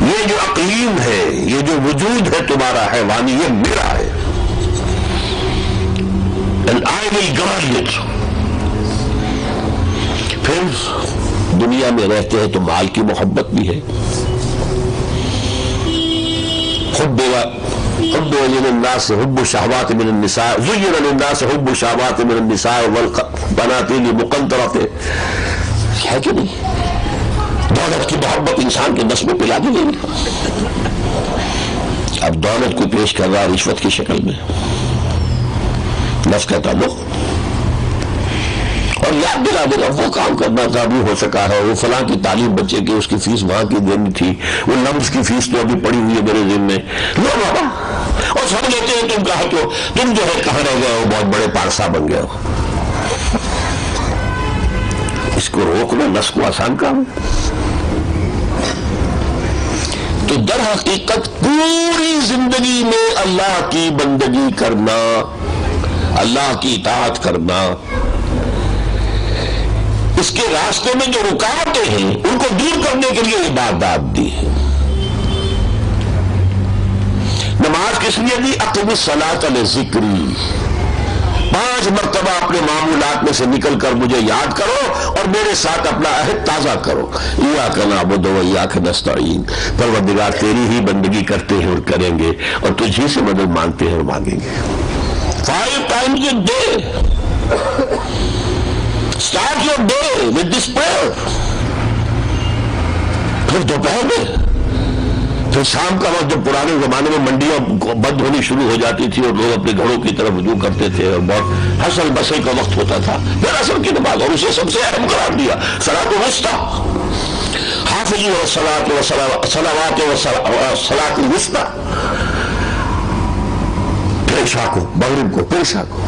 یہ جو اقلیم ہے، یہ جو وجود ہے تمہارا حیوانی، یہ میرا ہے، and I will guard it۔ پھر دنیا میں رہتے ہیں تو مال کی محبت بھی ہے، حب حب للناس حب الشہوات من النساء زین للناس حب الشہوات من النساء والقناطیر المقنطرۃ، ہے کہ نہیں؟ دولت کی محبت انسان کے نس میں پلا دی گئی. اب دولت کو پیش کر رہا رشوت کی شکل میں، نفس کہتا لو، اور یاد دلا دینا وہ کام کرنا تھا ابھی ہو سکا ہے، وہ فلاں کی تعلیم بچے کی اس کی فیس وہاں کی دینی تھی، وہ لمس کی فیس تو ابھی پڑی ہوئی ہے میرے ذہن میں، لو بابا. اور سب لیتے ہیں تم کہا تو تم جو ہے کہاں رہ گئے ہو، بہت بڑے پارسا بن گئے ہو. اس کو روکنا نفس کو آسان کام ہے. تو در حقیقت پوری زندگی میں اللہ کی بندگی کرنا، اللہ کی اطاعت کرنا، اس کے راستے میں جو رکاوٹیں ہیں ان کو دور کرنے کے لیے عبادات دی ہے. نماز کس لیے دی؟ اقم الصلاۃ لذکری، 5 مرتبہ اپنے معمولات میں سے نکل کر مجھے یاد کرو اور میرے ساتھ اپنا عہد تازہ کرو. ایاک نعبد و ایاک نستعین، پروردگار تیری ہی بندگی کرتے ہیں اور کریں گے، اور تجھ ہی سے مدد مانگتے ہیں اور مانگیں گے. 5 times a day. Start your day with this prayer. پھر دوپہر میں، پھر شام کا وقت، جب پرانے زمانے میں منڈیاں بند ہونی شروع ہو جاتی تھی اور لوگ اپنے گھروں کی طرف رجوع کرتے تھے اور بہت حسل بسل کا وقت ہوتا تھا، پھر عصر کی نماز، اور اسے سب سے اہم قرار دیا صلاۃ الوسطیٰ. حافظوا الصلاۃ والصلوات والصلاۃ الوسطیٰ. پھر عشاء کو، مغرب کو، پھر عشاء کو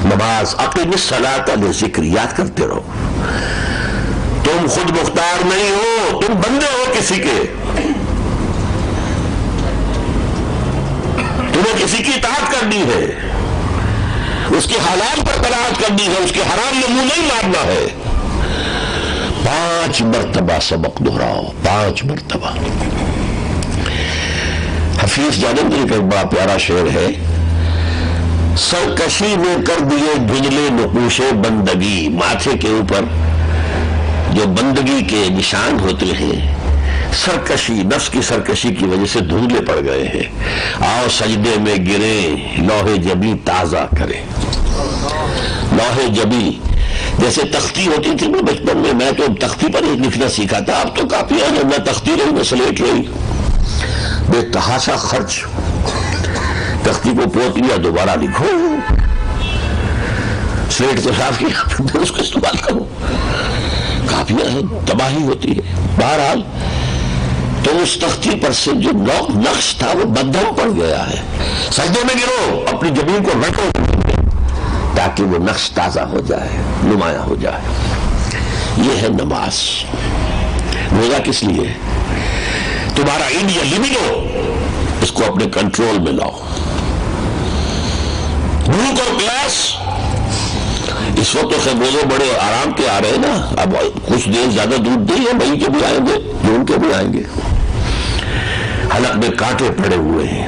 نماز. اقم الصلاۃ لذکر، یاد کرتے رہو. تم خود مختار نہیں ہو، تم بندے ہو کسی کے. تمہیں کسی کی اطاعت کرنی ہے، اس کے حالات پر قناعت کرنی ہے، اس کے حرام میں منہ نہیں مارنا ہے. 5 مرتبہ سبق دہراؤ، 5 مرتبہ. حفیظ جانندری کا ایک بڑا پیارا شعر ہے، سرکشی میں کر دیے دھندلے نقوش بندگی. ماتھے کے اوپر جو بندگی کے نشان ہوتے ہیں، سرکشی، نفس کی سرکشی کی وجہ سے دھندلے پڑ گئے ہیں. آؤ سجدے میں گریں، لوح جبی تازہ کریں. لوح جبی جیسے تختی ہوتی تھی نا بچپن میں تو تختی پر ہی لکھنا سیکھا تھا. اب تو کافی ہے، نہ تختی رہی نہ سلیٹ رہی، بے تحاشا خرچ. تختی کو پوت لیا، دوبارہ لکھو. سلیٹ تو صاف کیا، پھر اس کو استعمال کرو. کافی ہے، تباہی ہوتی ہے. بہرحال تو اس تختی پر سے جو نقش تھا وہ بدھم پڑ گیا ہے. سجدے میں گرو، اپنی زمین کو رٹو تاکہ وہ نقش تازہ ہو جائے، نمایاں ہو جائے. یہ ہے نماز. روزہ کس لیے؟ تمہارا انڈیا لبیڈو، اس کو اپنے کنٹرول میں لاؤ. بھوک اور پیاس، اس وقت تو خیر روزے بڑے آرام کے آ رہے ہیں نا. اب کچھ دیر زیادہ دودھ نہیں ہے، مئی کے بھی آئیں گے، جون کے بھی آئیں گے. حلق میں کانٹے پڑے ہوئے ہیں،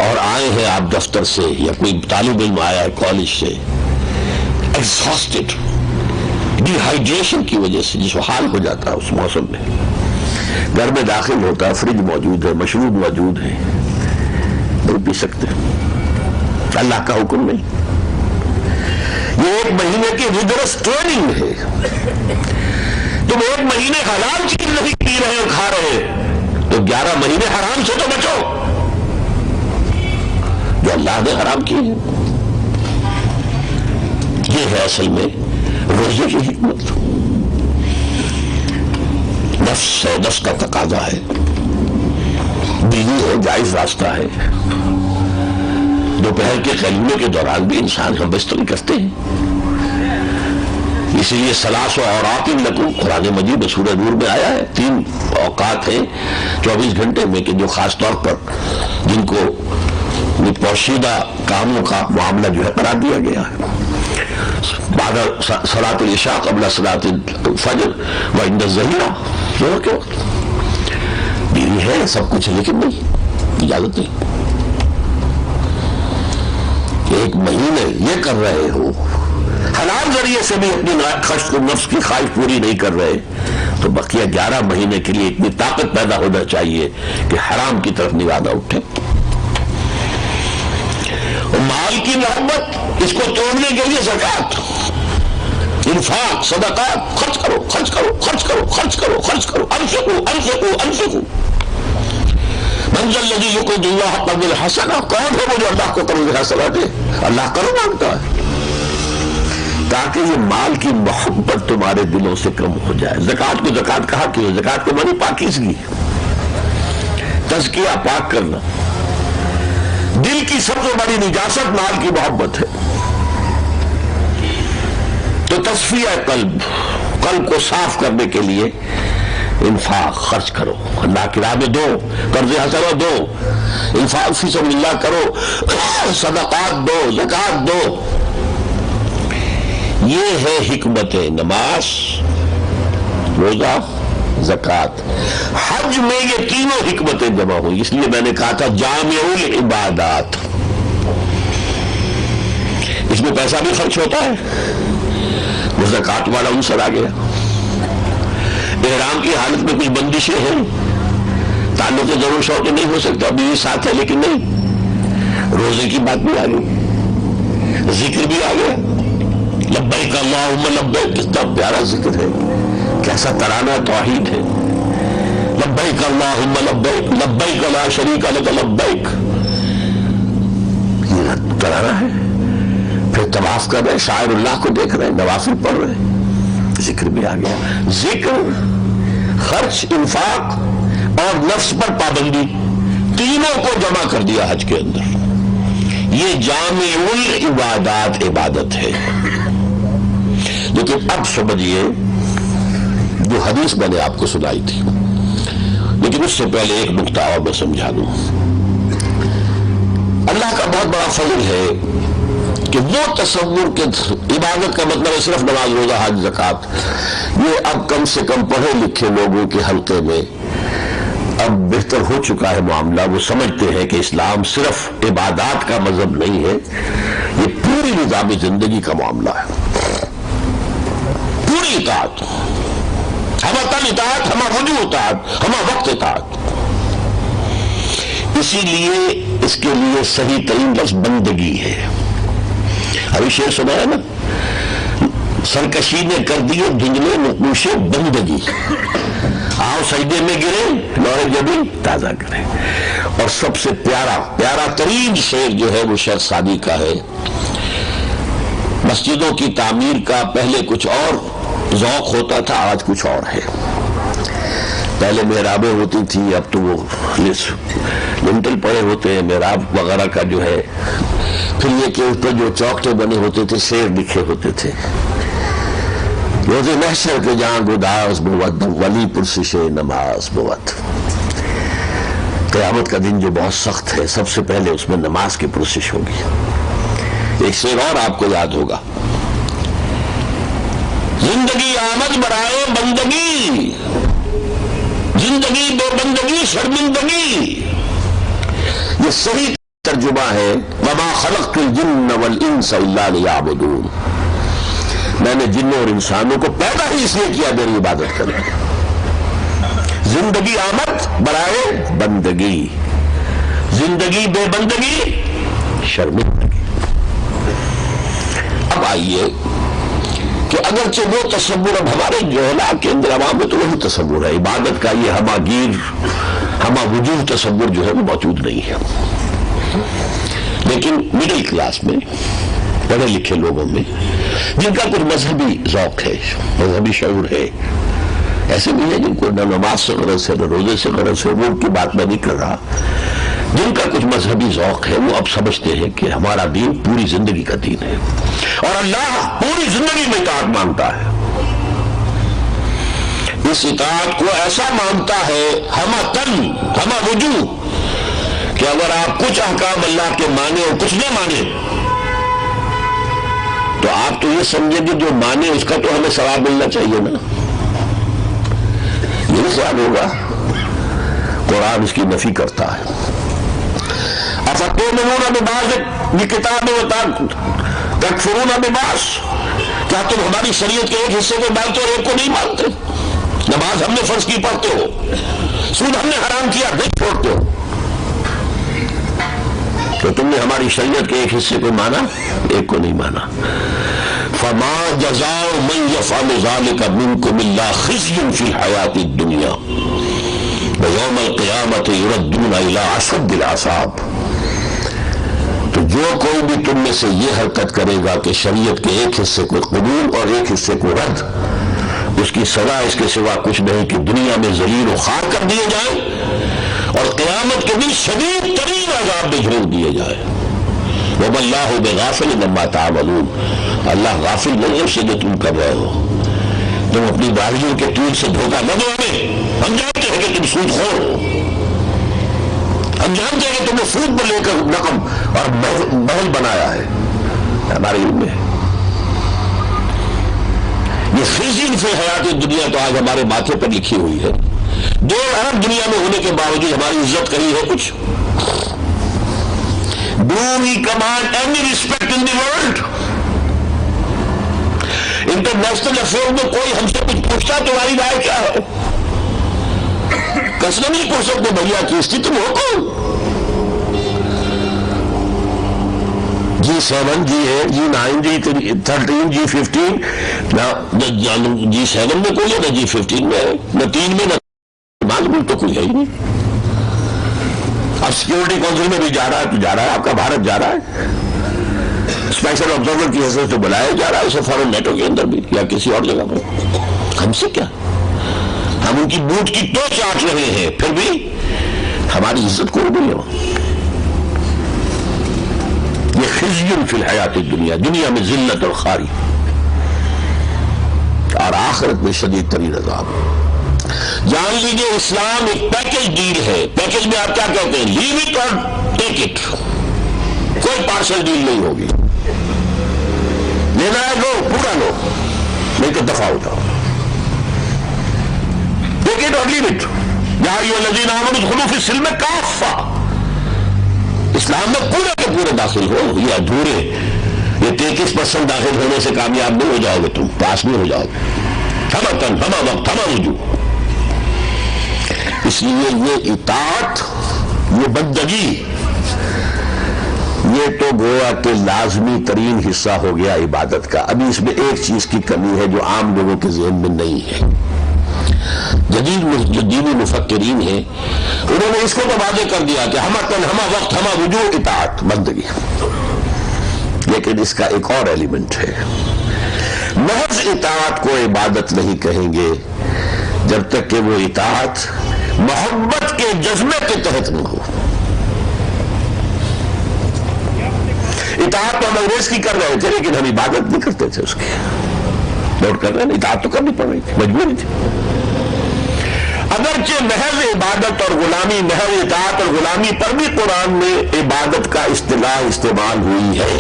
اور آئے ہیں آپ دفتر سے یا کوئی طالب علم آیا ہے کالج سے، ایگزاسٹڈ، ڈی ہائیڈریشن کی وجہ سے جس حال ہو جاتا ہے اس موسم میں. گھر میں داخل ہوتا ہے، فریج موجود ہے، مشروب موجود ہے، نہیں پی سکتے، اللہ کا حکم نہیں. یہ 1 مہینے کی ریگرس ٹریننگ ہے. تم 1 مہینے حلال چیز نہیں پی رہے اور کھا رہے، تو 11 مہینے حرام سے تو بچو جو اللہ نے حرام کی ہے. یہ ہے اصل میں روزے کی حکمت. نفس کا تقاضا ہے، بیوی ہے، جائز راستہ ہے. دوپہر کے خیمے کے دوران بھی انسان ہم بستری کرتے ہیں. اسی لیے 3 اوقات لکم قرآن مجید میں سورہ نور میں آیا ہے. 3 اوقات ہیں 24 گھنٹے میں کہ جو خاص طور پر جن کو پوشیدہ کاموں کا معاملہ جو ہے قرار دیا گیا ہے. بعد صلاۃ العشاء قبل صلاۃ الفجر وعند الظہیرہ. ظہر کے وقت بیوی ہے، سب کچھ ہے، لیکن نہیں، اجازت نہیں. 1 مہینے یہ کر رہے ہو، حلال ذریعے سے بھی اپنی نفس کی خواہش پوری نہیں کر رہے، تو بقیہ 11 مہینے کے لیے اتنی طاقت پیدا ہونا چاہیے کہ حرام کی طرف نگاہ نہ اٹھے. مال کی محبت، اس کو توڑنے کے لیے زکات، انفاق، صدقات، خرچ کرو خرچ کرو خرچ کرو خرچ کرو خرچ کرو، انفقوا انفقوا انفقوا. من ذا الذی یقرض اللہ قرضا حسنا، کون ہے وہ جو اللہ کو قرض حسنا دے؟ اللہ قرض مانگتا ہے. تاکہ یہ مال کی محبت تمہارے دلوں سے کم ہو جائے. زکات کو زکات کہا کہ زکات کو معنی پاکیزگی، تزکیہ، پاک کرنا. دل کی سب سے بڑی نجاست مال کی محبت ہے. تو تصفیہ قلب کو صاف کرنے کے لیے انفاق، خرچ کرو، اللہ کی راہ میں دو، قرض حسنہ دو، انفاق فی سبیل اللہ کرو، صدقات دو، زکات دو. یہ ہے حکمت نماز، روزہ، زکات. حج میں یہ تینوں حکمتیں جمع ہوئی. اس لیے میں نے کہا تھا جامع العبادات. اس میں پیسہ بھی خرچ ہوتا ہے، وہ زکات والا عنصر آ گیا. احرام کی حالت میں کچھ بندشیں ہیں، تعلق ضرور شوق نہیں ہو سکتا، ابھی یہ ساتھ ہے لیکن نہیں. روزے کی بات بھی آ گئی، ذکر بھی آ گیا. لبیک اللہم لبیک، کتنا پیارا ذکر ہے، کیسا ترانہ توحید ہے. لبیک اللہم لبیک لبیک لا شریک لک لبیک، یہ ترانہ ہے. پھر طواف کر رہے، شاعر اللہ کو دیکھ رہے، نوافل پڑھ رہے، ذکر بھی آ گیا. ذکر، خرچ، انفاق اور نفس پر پابندی، تینوں کو جمع کر دیا حج کے اندر. یہ جامع العبادات عبادت ہے. لیکن اب سمجھیے جو حدیث میں نے آپ کو سنائی تھی، لیکن اس سے پہلے ایک نقطہ اور میں سمجھا دوں. اللہ کا بہت بڑا فضل ہے کہ وہ تصور کہ عبادت کا مطلب ہے صرف نماز، روزہ، حج، زکات، یہ اب کم سے کم پڑھے لکھے لوگوں کے حلقے میں اب بہتر ہو چکا ہے معاملہ. وہ سمجھتے ہیں کہ اسلام صرف عبادات کا مذہب نہیں ہے، یہ پوری نظام زندگی کا معاملہ ہے. پوری اطاعت، ہمہ تن اطاعت، ہمہ وجوہ اطاعت، ہمہ وقت اطاعت. اسی لیے اس کے لیے صحیح ترین لفظ بندگی ہے. ابھی شعر سنا ہے نا، سرکشی نے کر دیے دھندلے نقوش بندگی، آؤ سجدے میں گرے لوہے جبی تازہ کرے. اور سب سے پیارا ترین شعر جو ہے وہ شیخ سعدی کا ہے. مسجدوں کی تعمیر کا پہلے کچھ اور ذوق ہوتا تھا، آج کچھ اور ہے. پہلے محرابیں ہوتی تھی، اب تو وہ لنٹل پڑے ہوتے ہیں محراب وغیرہ کا جو ہے. پھر یہ کہ اس پر جو چوکٹے بنے ہوتے تھے شعر لکھے ہوتے تھے. روز محشر کے جہاں گداز بود ولی پرسش نماز بود. قیامت کا دن جو بہت سخت ہے، سب سے پہلے اس میں نماز کی پرسش ہوگی. ایک شعر اور آپ کو یاد ہوگا، زندگی آمد برائے بندگی، زندگی بے بندگی شرمندگی. یہ صحیح ترجمہ ہے وما خلقت الجن والانس الا لیعبدون. میں نے جنوں اور انسانوں کو پیدا ہی اس لیے کیا میری عبادت کرنے. زندگی آمد برائے بندگی، زندگی بے بندگی شرمندگی. اب آئیے کہ اگرچہ وہ تصور اب ہمارے جوہلا کے اندر عوام میں تو وہی تصور ہے عبادت کا، یہ ہمہ گیر ہمہ وجوہ تصور جو ہے وہ موجود نہیں ہے. لیکن مڈل کلاس میں، پڑھے لکھے لوگوں میں جن کا کچھ مذہبی ذوق ہے، مذہبی شعور ہے، ایسے بھی ہیں جن کو نہ نماز سے غرض ہے نہ روزے سے غرض ہے، وہ ان کی بات میں نہیں کر رہا. جن کا کچھ مذہبی ذوق ہے وہ اب سمجھتے ہیں کہ ہمارا دین پوری زندگی کا دین ہے اور اللہ پوری زندگی میں اطاعت مانگتا ہے. اس اطاعت کو ایسا مانگتا ہے ہمہ تن ہمہ وجوہ کہ اگر آپ کچھ احکام اللہ کے مانے اور کچھ نہ مانے تو آپ تو یہ سمجھیں گے جو مانے اس کا تو ہمیں ثواب ملنا چاہیے نا. یہ سوال ہوگا. قرآن اس کی نفی کرتا ہے. افتؤمنون ببعض الکتاب وتکفرون ببعض، کیا تم ہماری شریعت کے ایک حصے کو مانتے اور ایک کو نہیں مانتے؟ نماز ہم نے فرض کی پڑھتے ہو، سود ہم نے حرام کیا پھر چھوڑتے ہو. تو تم نے ہماری شریعت کے ایک حصے کو مانا، ایک کو نہیں مانا. فما جزاء من يفعل ذلك منكم الا خزي في الحياة الدنيا ويوم القيامة يردون الى اشد العذاب. تو جو کوئی بھی تم میں سے یہ حرکت کرے گا کہ شریعت کے ایک حصے کو قبول اور ایک حصے کو رد، اس کی سزا اس کے سوا کچھ نہیں کہ دنیا میں ذلیل و خوار کر دیے جائیں اور قیامت کے دن شدید ترین عذاب میں جھونک دیے جائیں. وَمَا اللَّهُ بِغَافِلٍ عَمَّا تَعْمَلُونَ، اللہ غافل نہیں ہے اس سے جو تم کر رہے ہو. تم اپنی باریوں کے طول سے دھوکہ نہ دو ہمیں، ہم جانتے ہیں کہ تم سود خور ہو، ہم جانتے ہیں کہ تم نے سود پر لے کر رقم اور محل بنایا ہے. ہمارے علم میں یہ خزي فی الحیات دنیا تو آج ہمارے ماتھے پر لکھی ہوئی ہے. 2 ارب دنیا میں ہونے کے باوجود ہماری عزت کری ہے کچھ؟ Do we command any respect in the world? International affair میں کوئی ہم سے کچھ پوچھتا تمہاری رائے کیا ہے؟ کسنا نہیں پوچھ سکتے بھیا کس تم ہو کون؟ G7 G8 G9 G13 G15 G7 میں کوئی ہے نہ G15 میں ہے، نہ 3 میں، نہ معلوم تو کوئی ہے ہی نہیں. اب سیکورٹی کونسل میں بھی جا رہا ہے تو جا رہا ہے، آپ کا بھارت جا رہا ہے، اسپیشل آبزرور کی حیثیت سے بلایا جا رہا ہے اسے فورن نیٹو کے اندر بھی یا کسی اور جگہ پر. ہم سے کیا، ہم ان کی بوٹ کی تو چاٹ رہے ہیں، پھر بھی ہماری عزت کوئی نہیں ہے. یہ خزي فی الحیات الدنیا، دنیا میں ذلت اور خواری اور آخرت میں شدید ترین عذاب. جان لیجیے اسلام ایک پیکج ڈیل ہے. پیکج میں آپ کیا کہتے ہیں؟ لیو اٹ اور ٹیک اٹ. کوئی پارشل ڈیل نہیں ہوگی. لینا ہے لو، پورا لو، نہیں تو دفع ہو جاؤ. ٹیک اٹ اور لیو اٹ. یا ایھا الذین آمنوا ادخلوا فی السلم کافہ، اسلام میں پورے کے پورے داخل ہو. یہ ادھورے، یہ 33% داخل ہونے سے کامیاب نہیں ہو جاؤ گے، تم پاس نہیں ہو جاؤ گے. ہمہ تن، ہمہ وقت، ہمہ رجوع. اس لیے یہ اطاعت، یہ بندگی، یہ تو گویا کہ لازمی ترین حصہ ہو گیا عبادت کا. ابھی اس میں ایک چیز کی کمی ہے جو عام لوگوں کے ذہن میں نہیں ہے. جدید جو دینی مفکرین ہیں انہوں نے اس کو تو واضح کر دیا کہ ہمہ تن، ہمہ وقت، ہمہ رجوع، اطاعت، بندگی. لیکن اس کا ایک اور ایلیمنٹ ہے. محض اطاعت کو عبادت نہیں کہیں گے جب تک کہ وہ اطاعت محبت کے جذبے کے تحت نہ ہو. اطاعت تو ہم انگریز کی کر رہے تھے لیکن ہم عبادت نہیں کرتے تھے اس کی. نوٹ کر رہے ہیں، اطاعت تو کرنی پڑ رہی تھی، مجبوری تھی. اگرچہ محض عبادت اور غلامی، محض اطاعت اور غلامی پر بھی قرآن میں عبادت کا اصطلاح استعمال ہوئی ہے.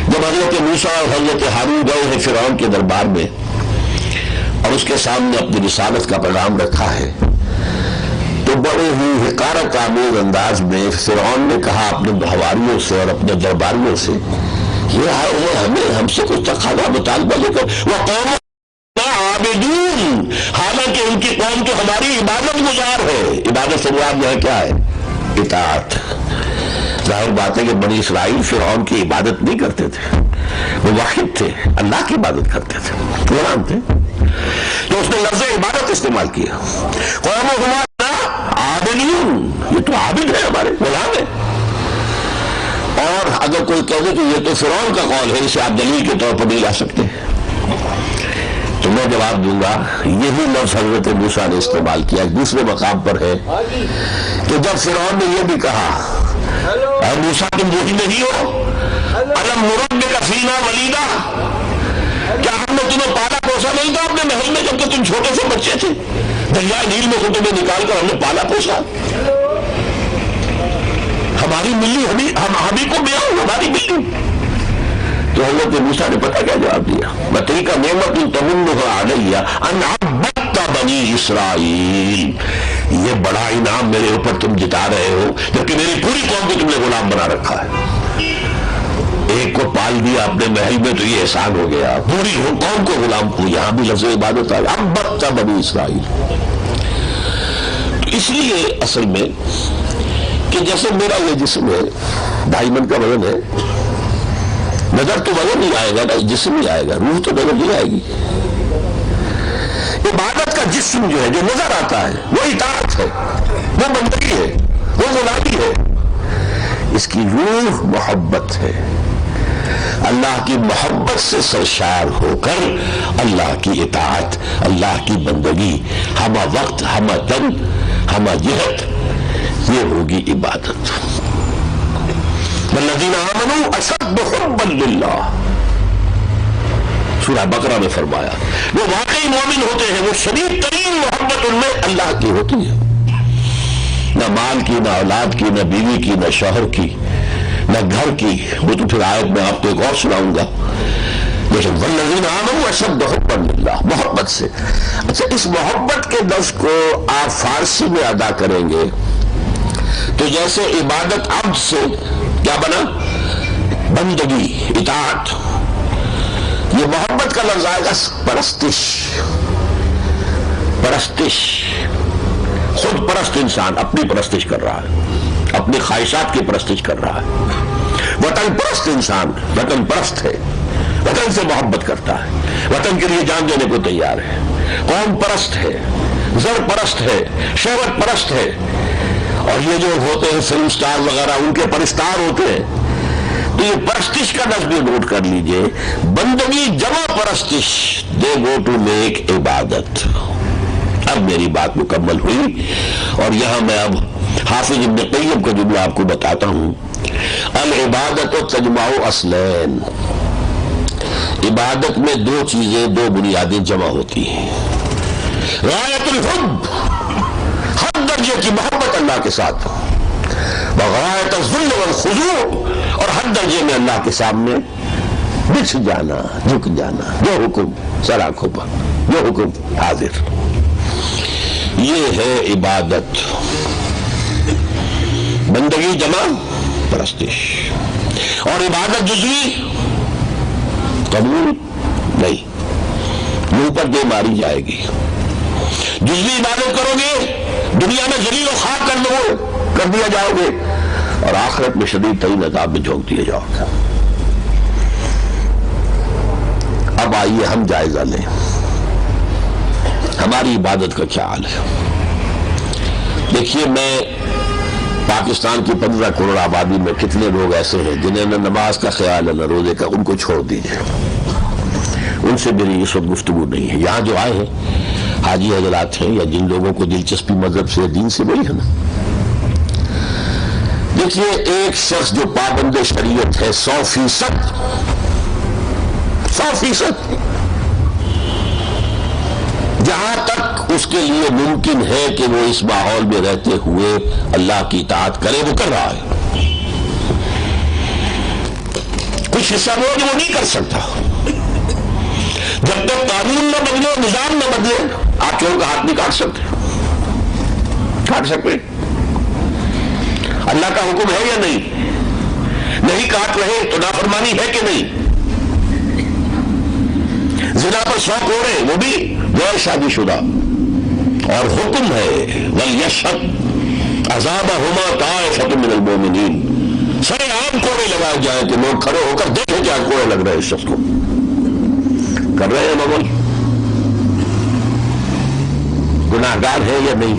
جب حضرت موسیٰ اور حضرت ہارون گئے ہیں فرعون کے دربار میں اور اس کے سامنے اپنی رسالت کا پیغام رکھا ہے تو بڑے ہی حقارت آمیز انداز میں فرعون نے کہا اپنے حواریوں سے اور اپنے درباریوں سے، یہ آئے ہیں ہمیں ہم سے کچھ تقاضا مطالبہ لے کر، وہ قوم عابدون، حالانکہ ان کی قوم تو ہماری عبادت گزار ہے. عبادت سے مراد یہاں کیا ہے؟ اطاعت. ظاہر بات ہے کہ بنی اسرائیل فرعون کی عبادت نہیں کرتے تھے، وہ واحد تھے، اللہ کی عبادت کرتے تھے، غلام تھے. تو اس نے لفظ عبادت استعمال کیا. قومنا عابدون، یہ تو عابد ہے، ہمارے غلام ہے. اور اگر کوئی کہہ دے کہ یہ تو فرعون کا قول ہے، اسے آپ دلیل کے طور پر نہیں لا سکتے، تو میں جواب دوں گا یہی لفظ حضرت موسیٰ نے استعمال کیا. دوسرے مقام پر ہے کہ جب فرعون نے یہ بھی کہا اے موسیٰ تم وہی نہیں ہو، الم نربک فینا ولیدا، کیا ہم نے تمہیں پالا پوسا نہیں تھا اپنے محل میں جب کہ تم چھوٹے سے بچے تھے؟ دریائے نیل میں سے تمہیں نکال کر ہم نے پالا پوسا. ہماری ملی، ہمیں کو بیاں ہماری ملی. تو حضرت موسیٰ نے پتہ کیا جواب دیا؟ وَتِلْكَ نِعْمَةٌ تَمُنُّهَا عَلَيَّ أَنْ عَبَّدتَّ بَنِي إِسْرَائِيل. یہ بڑا انعام میرے اوپر تم جتا رہے ہو جبکہ میری پوری قوم کو تم نے غلام بنا رکھا ہے. ایک کو پال دیا اپنے محل میں تو یہ احسان ہو گیا، پوری قوم کو غلام کو، یہاں بھی لفظ عبادت آ گیا، اب بچہ بنی اسرائیل۔ تو اس لیے اصل میں کہ جیسے میرا یہ جسم ہے 2.5 من کا وزن ہے، نظر تو وزن نہیں آئے گا نا، جسم ہی آئے گا، روح تو نظر نہیں آئے گی۔ عبادت کا جسم جو ہے جو نظر آتا ہے وہ اطاعت ہے، وہ بندگی ہے، وہ غلامی ہے۔ اس کی روح محبت ہے، اللہ کی محبت سے سرشار ہو کر اللہ کی اطاعت، اللہ کی بندگی، ہمہ وقت، ہمہ تن، ہمہ جہت، یہ ہوگی عبادت۔ والذین آمنوا اشد حبا للہ، سورہ بقرہ میں فرمایا وہ واقعی مومن ہوتے ہیں، وہ شدید ترین محبت ان میں اللہ کی ہوتی ہے، نہ مال کی، نہ اولاد کی، نہ بیوی کی، نہ شوہر کی، نہ گھر کی، وہ تو پھر آیت میں آپ کو ایک اور سناؤں گا، لیکن والذین آمنوا اشد حبا للہ، محبت سے۔ اچھا، اس محبت کے لفظ کو آپ فارسی میں ادا کریں گے تو جیسے عبادت عبد سے کیا بنا؟ بندگی، اطاعت۔ یہ محبت کا لفظ آئے گا پرستش، پرستش، خود پرست انسان اپنی پرستش کر رہا ہے، اپنی خواہشات کی پرستش کر رہا ہے۔ وطن پرست انسان وطن پرست ہے، وطن سے محبت کرتا ہے، وطن کے لیے جان دینے کو تیار ہے۔ قوم پرست ہے، زر پرست ہے، شہوت پرست ہے، اور یہ جو ہوتے ہیں فلم سٹار وغیرہ ان کے پرستار ہوتے ہیں۔ تو یہ پرستش کا لفظ بھی نوٹ کر لیجئے، بندگی جمع پرستش، دے گو ٹو میک عبادت۔ اب میری بات مکمل ہوئی، اور یہاں میں اب حافظ ابن قیم کا جملہ آپ کو بتاتا ہوں۔ العبادت تجمع اصلین، عبادت میں دو چیزیں، دو بنیادیں جمع ہوتی ہیں۔ غایت الحب، حد درجے کی محبت اللہ کے ساتھ، وغایت الذل والخضوع، اور حد درجے میں اللہ کے سامنے بچھ جانا، جھک جانا، جو حکم سر آنکھوں پر، جو حکم حاضر۔ یہ ہے عبادت، بندگی جمع پرستش۔ اور عبادت جزوی قبول نہیں، منہ پر دے ماری جائے گی۔ جزوی عبادت کرو گے دنیا میں ذلیل و خاک کر دیا جاؤ گے، اور آخرت میں شدید ترین عذاب میں جھونک دیا جاؤ گے۔ اب آئیے ہم جائزہ لیں ہماری عبادت کا کیا حال ہے۔ دیکھیے، میں پاکستان کی 15 کروڑ آبادی میں کتنے لوگ ایسے ہیں جنہیں نہ نماز کا خیال ہے نہ روزے کا، ان کو چھوڑ دیجیے، ان سے میری اس وقت گفتگو نہیں ہے۔ یہاں جو آئے ہیں حاجی حضرات ہیں یا جن لوگوں کو دلچسپی مذہب سے دین سے وہی ہے نا۔ دیکھیے، ایک شخص جو پابند شریعت ہے 100%، جہاں تک اس کے لیے ممکن ہے کہ وہ اس ماحول میں رہتے ہوئے اللہ کی اطاعت کرے، وہ کر رہا ہے۔ کچھ حصہ وہ جو وہ نہیں کر سکتا، جب تک قانون نہ بدلے، نظام نہ بدلے، آپ چور کا ہاتھ نہیں کاٹ سکتے، کاٹ سکتے؟ اللہ کا حکم ہے یا نہیں کاٹ رہے تو نافرمانی ہے کہ نہیں؟ زنا پر 100 کوڑے، وہ بھی غیر شادی شدہ، اور حکم ہے وَلْيَشْهَدْ عَذَابَهُمَا طَائِفَةٌ مِّنَ الْمُؤْمِنِينَ، سرے عام کوڑے لگائے جائیں کہ لوگ کھڑے ہو کر دیکھیں کیا کوڑے لگ رہے ہیں اس شخص کو۔ کر رہے ہیں مغل، گناہگار ہے یا نہیں؟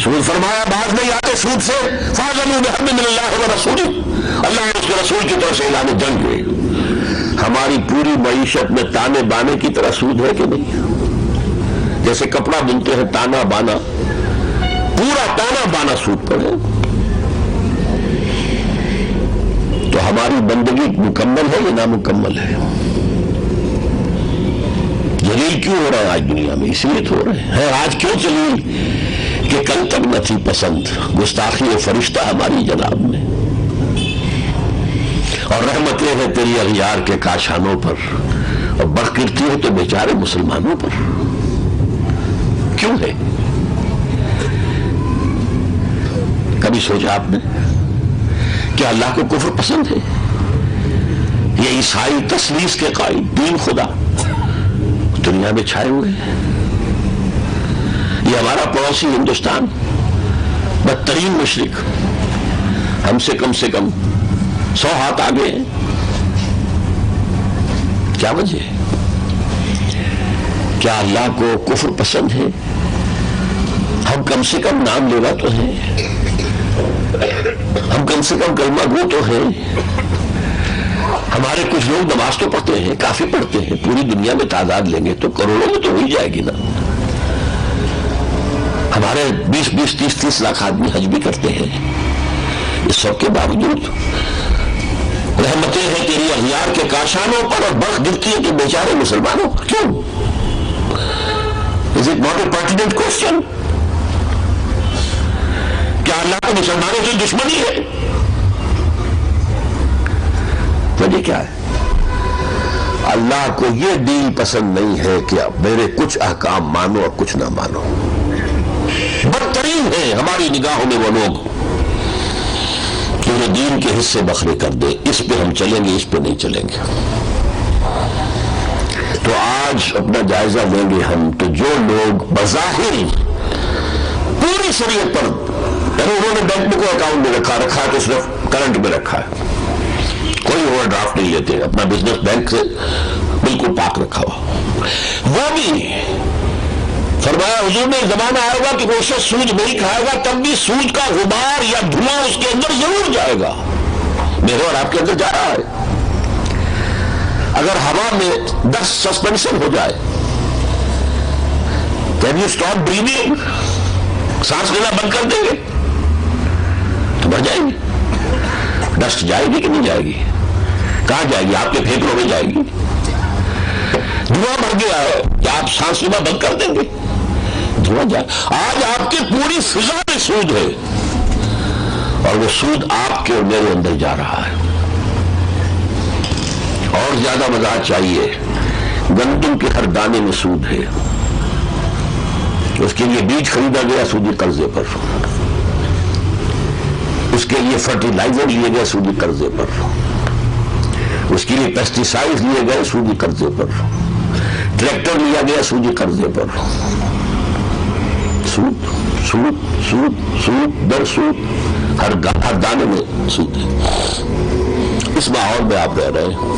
سود فرمایا باز نہیں آتے سود سے، فَاعْلَمُوا بِحَرْبٍ مِّنَ اللَّهِ وَرَسُولِهِ، اللہ اور اس کے رسول کی طرف سے اعلان جنگ ہے۔ ہماری پوری معیشت میں تانے بانے کی طرح سود ہے کہ نہیں؟ جیسے کپڑا بنتے ہیں تانا بانا، پورا تانا بانا سود پر ہے۔ تو ہماری بندگی مکمل ہے یا نامکمل ہے؟ ذلیل کیوں ہو رہا ہے آج دنیا میں؟ اس لیے تو ہو رہے ہیں۔ آج کیوں ذلیل؟ کہ کل تک نہ تھی پسند گستاخی فرشتہ ہماری جناب میں، اور رحمتیں ہیں تیری اغیار کے کاشانوں پر، اور برقرتی ہے تو بیچارے مسلمانوں پر۔ کیوں ہے؟ کبھی سوچا آپ نے کیا اللہ کو کفر پسند ہے؟ یہ عیسائی تثلیث کے قائل، تین خدا دنیا میں چھائے ہوئے ہیں. یہ ہمارا پڑوسی ہندوستان بدترین مشرک، ہم سے کم 100 ہاتھ آگے ہیں. کیا وجہ ہے؟ کیا اللہ کو کفر پسند ہے؟ ہم کم سے کم نام لیوا تو ہیں، ہم کم سے کم کلمہ گو تو ہیں. ہمارے کچھ لوگ نماز تو پڑھتے ہیں، کافی پڑھتے ہیں. پوری دنیا میں تعداد لیں گے تو کروڑوں میں تو ہو ہی جائے گی نا. ہمارے 20-30 لاکھ آدمی حج بھی کرتے ہیں. اس سب کے باوجود رحمتیں ہیں تیری اغیار کے کاشانوں پر اور برف گرتی ہے کہ بیچارے مسلمانوں پر. کیوں؟ Is it not a pertinent question؟ کیا اللہ کو مسلمانوں سے دشمنی ہے؟ وجہ کیا ہے؟ اللہ کو یہ ڈیل پسند نہیں ہے کہ میرے کچھ احکام مانو اور کچھ نہ مانو. بدترین ہے ہماری نگاہوں میں وہ لوگ کہ وہ دین کے حصے بکھرے کر دے. اس پہ ہم چلیں گے، اس پہ نہیں چلیں گے. تو آج اپنا جائزہ لیں گے ہم. تو جو لوگ بظاہر پوری شریعت پر، انہوں نے بینک میں کوئی اکاؤنٹ میں رکھا ہے تو صرف کرنٹ میں رکھا ہے، کوئی اوور ڈرافٹ نہیں لیتے، اپنا بزنس بینک سے بالکل پاک رکھا ہوا، وہ بھی فرمایا حضور نے زمانہ آئے گا کہ وہ شخص سود نہیں کھائے گا تب بھی سود کا غبار یا دھواں اس کے اندر ضرور جائے گا. میرے اور آپ کے اندر جا رہا ہے. اگر ہوا میں 10 سسپینشن ہو جائے، کین یو اسٹاپ بریدنگ؟ سانس لینا بند کر دیں گے تو مر جائیں گے. ڈسٹ جائے گی کہ نہیں جائے گی؟ کہاں جائے گی؟ آپ کے پھیپھڑوں میں جائے گی. دھواں بھر گیا ہے، کیا آپ سانس لینا بند کر دیں گے؟ دھواں جائے. آج آپ کی پوری فضا میں سود ہے اور وہ سود آپ کے اور میرے اندر جا رہا ہے. اور زیادہ وضاحت چاہیے. گندم کے ہر دانے میں سود ہے. اس کے لیے بیج خریدا گیا سودی قرضے پر، اس کے لیے فرٹیلائزر لیے گئے سودی قرضے پر، اس کے لیے پیسٹیسائڈ لیے گئے سودی قرضے پر، ٹریکٹر لیا گیا سودی قرضے پر. سود سود سود سود در سود، ہر دانے میں سود ہے. اس ماحول میں آپ رہ رہے ہیں.